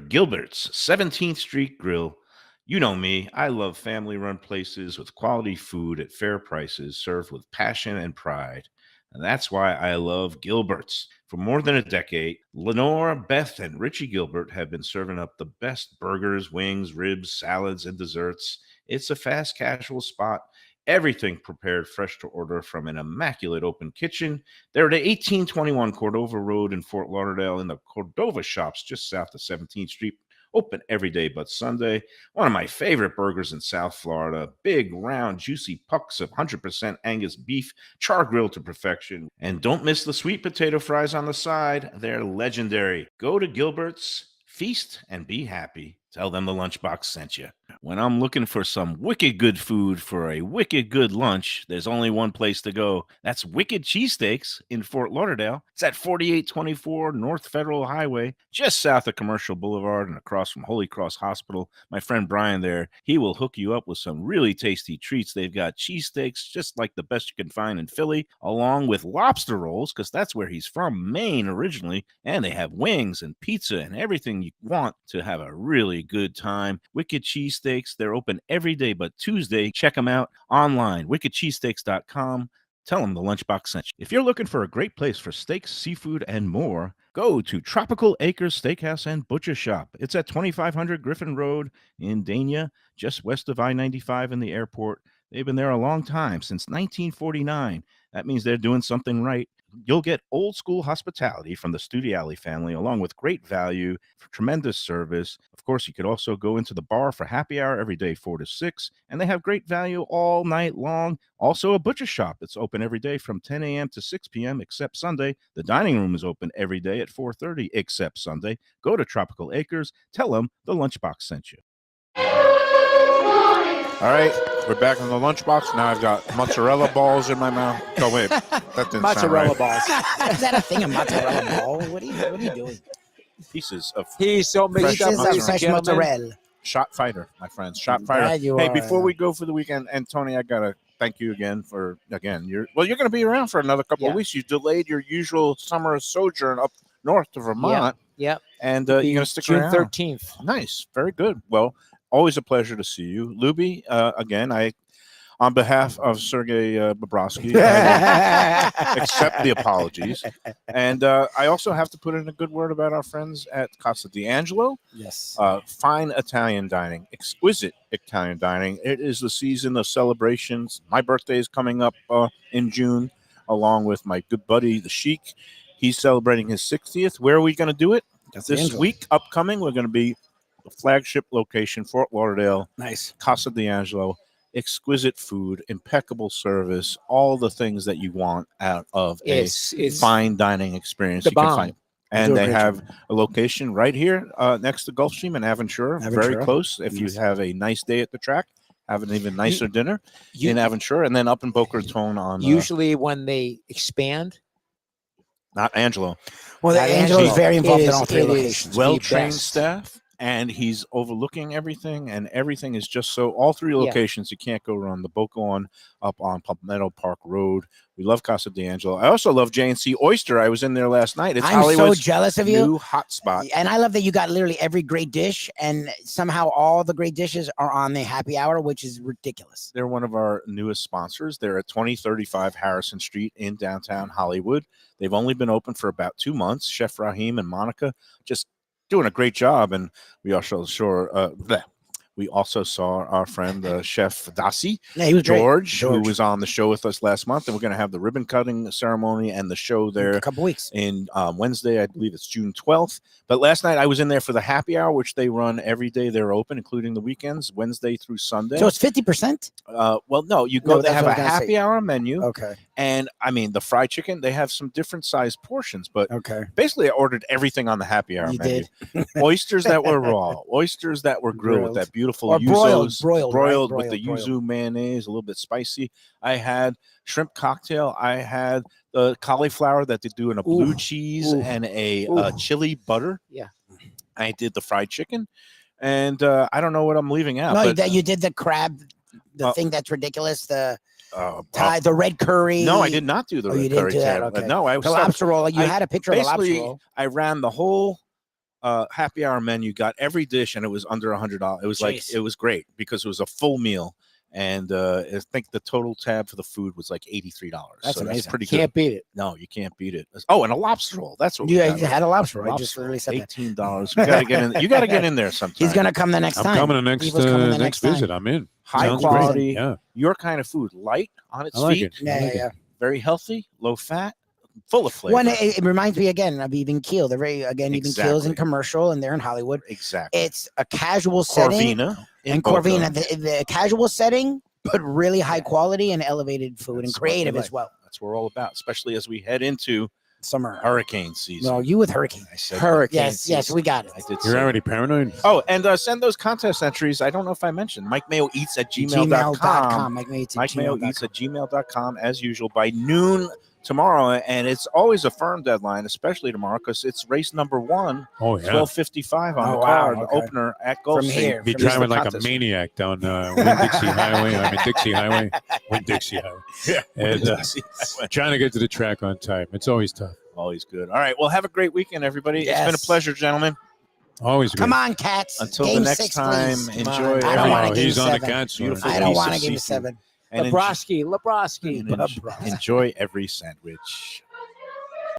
Gilbert's 17th Street Grill. You know me, I love family-run places with quality food at fair prices served with passion and pride. And that's why I love Gilbert's. For more than a decade, Lenore, Beth, and Richie Gilbert have been serving up the best burgers, wings, ribs, salads, and desserts. It's a fast casual spot. Everything prepared fresh to order from an immaculate open kitchen. They're at 1821 Cordova Road in Fort Lauderdale in the Cordova Shops just south of 17th Street. Open every day but Sunday. One of my favorite burgers in South Florida. Big, round, juicy pucks of 100% Angus beef, char grilled to perfection. And don't miss the sweet potato fries on the side. They're legendary. Go to Gilbert's, feast, and be happy. Tell them the Lunchbox sent you. When I'm looking for some wicked good food for a wicked good lunch, there's only one place to go. That's Wicked Cheesesteaks in Fort Lauderdale. It's at 4824 North Federal Highway, just south of Commercial Boulevard and across from Holy Cross Hospital. My friend Brian there, he will hook you up with some really tasty treats. They've got cheesesteaks, just like the best you can find in Philly, along with lobster rolls, because that's where he's from, Maine originally. And they have wings and pizza and everything you want to have a really good time. Wicked Cheesesteaks, they're open every day but Tuesday. Check them out online, wickedcheesesteaks.com. Tell them the Lunchbox sent you. If you're looking for a great place for steaks, seafood, and more, go to Tropical Acres Steakhouse and Butcher Shop. It's at 2500 Griffin Road in Dania, just west of I-95 in the airport. They've been there a long time, since 1949. That means they're doing something right. You'll get old school hospitality from the Studiali family, along with great value, tremendous service. Of course, you could also go into the bar for happy hour every day, 4 to 6, and they have great value all night long. Also, a butcher shop that's open every day from 10 a.m. to 6 p.m. except Sunday. The dining room is open every day at 4:30 except Sunday. Go to Tropical Acres. Tell them the Lunchbox sent you. All right, we're back in the Lunchbox. Now I've got mozzarella balls in my mouth. Oh, wait, that didn't Mozzarella sound right. balls. Is that a thing, a mozzarella ball? What are you doing? Pieces of He's so mixed Fresh up, Pieces of ladies and fresh gentlemen. mozzarella. Shot Fighter, my friends. Shot Fighter. Glad you Hey, are. before we go for the weekend, and Tony, I gotta thank you again for you're going to be around for another couple of Yeah. weeks. You delayed your usual summer sojourn up north to Vermont, Yep. and you're going to stick June around. 13th. Nice, very good. Well, always a pleasure to see you. Lubie, again, on behalf of Sergey Bobrovsky, I accept the apologies. And I also have to put in a good word about our friends at Casa D'Angelo. Yes. Fine Italian dining, exquisite Italian dining. It is the season of celebrations. My birthday is coming up in June, along with my good buddy, the Sheik. He's celebrating his 60th. Where are we going to do it? This week, upcoming, we're going to be the flagship location, Fort Lauderdale. Nice. Casa D'Angelo. Exquisite food, impeccable service, all the things that you want out of It's fine dining experience the you can bomb. find. And they have a location right here next to Gulfstream in Aventura, very close. If you have a nice day at the track, have an even nicer dinner in Aventura, and then up in Boca Raton on usually when they expand. not Angelo. Well, Angelo is very involved in all three It is locations. the Well-trained best. staff, and he's overlooking everything, and everything is just so. All three locations, you can't go wrong. The Boca one up on Palmetto Park Road. We love Casa D'Angelo. I also love J&C Oyster. I was in there last night. It's I'm so Hollywood's jealous of you. new hotspot. And I love that you got literally every great dish, and somehow all the great dishes are on the happy hour, which is ridiculous. They're one of our newest sponsors. They're at 2035 Harrison Street in downtown Hollywood. They've only been open for about 2 months. Chef Raheem and Monica just doing a great job. And we also saw our friend Chef Dasi, Yeah, he was great. George, who was on the show with us last month. And we're going to have the ribbon cutting ceremony and the show there a couple weeks in Wednesday. I believe it's June 12th. But last night I was in there for the happy hour, which they run every day. They're open, including the weekends, Wednesday through Sunday. So it's 50%. Well, no, you go. No, They that's have what a I was gonna happy say. hour menu, Okay. and I mean the fried chicken. They have some different sized portions, but Okay. basically I ordered everything on the happy hour You menu. did. Oysters that were raw, oysters that were grilled with Grilled. that beautiful Or broiled, yuzu, broiled, right? with the Broiled. yuzu mayonnaise, a little bit spicy. I had shrimp cocktail. I had the cauliflower that they do in a blue cheese and a chili butter. Yeah. I did the fried chicken, and I don't know what I'm leaving out. No, but, that you did the crab, the Oh. thing that's ridiculous. The Thai, the red curry. no, I did not do the Oh, you red didn't curry. do that? Tab. Okay. No, I was The lobster roll. You I had a picture of a lobster basically, roll. I ran the whole happy hour menu, got every dish, and it was under $100. It was like Jeez. it was great because it was a full meal, and I think the total tab for the food was like $83. That's so that's amazing. pretty good. Can't beat it. No, you can't beat it. Oh, and a lobster roll. That's what You we got. had a lobster roll. I Lobster just literally said that. $18. You got to get in. You got to get in there sometime. He's gonna come the next I'm time. coming the He was coming the next time. visit. I'm in. High Sounds quality, great. Yeah, your kind of food, light on its I like feet, it. Yeah. very healthy, low fat, full of flavor. One, it reminds me again of Even Keel. They're very Even Keel's in Exactly. commercial, and they're in Hollywood. Exactly. It's a casual setting. Corvina in And Boca. Corvina, the casual setting, but really high quality and elevated food and That's what we creative like. as well. That's what we're all about, especially as we head into Summer. hurricane season. No, you with hurricane. I said Hurricane. Yes, we got it. I did. You're say already paranoid. Oh, and send those contest entries. I don't know if I mentioned. Mike Mayo eats at gmail.com. Gmail.com. Mike Mayo Mike Mayo gmail.com. eats at gmail.com as usual by noon tomorrow. And it's always a firm deadline, especially tomorrow, because it's race number 1, Oh yeah. 12:55 on Oh, the wow, card, the okay. opener at From Gulfstream. here. Be From here. driving like a contest. maniac down Winn-Dixie Highway. I mean Dixie Highway. Winn-Dixie Highway. Yeah, And, trying to get to the track on time. It's always tough. always good. All right, well, have a great weekend, everybody. It's been a Yes. pleasure, gentlemen. Always good. Come on, cats. Until Game the next 6, time, please. enjoy. I don't every- wanna Oh, game he's on the 7. cat's Beautiful. I don't piece want of to game seafood. 7. And Lebroski. enjoy every sandwich.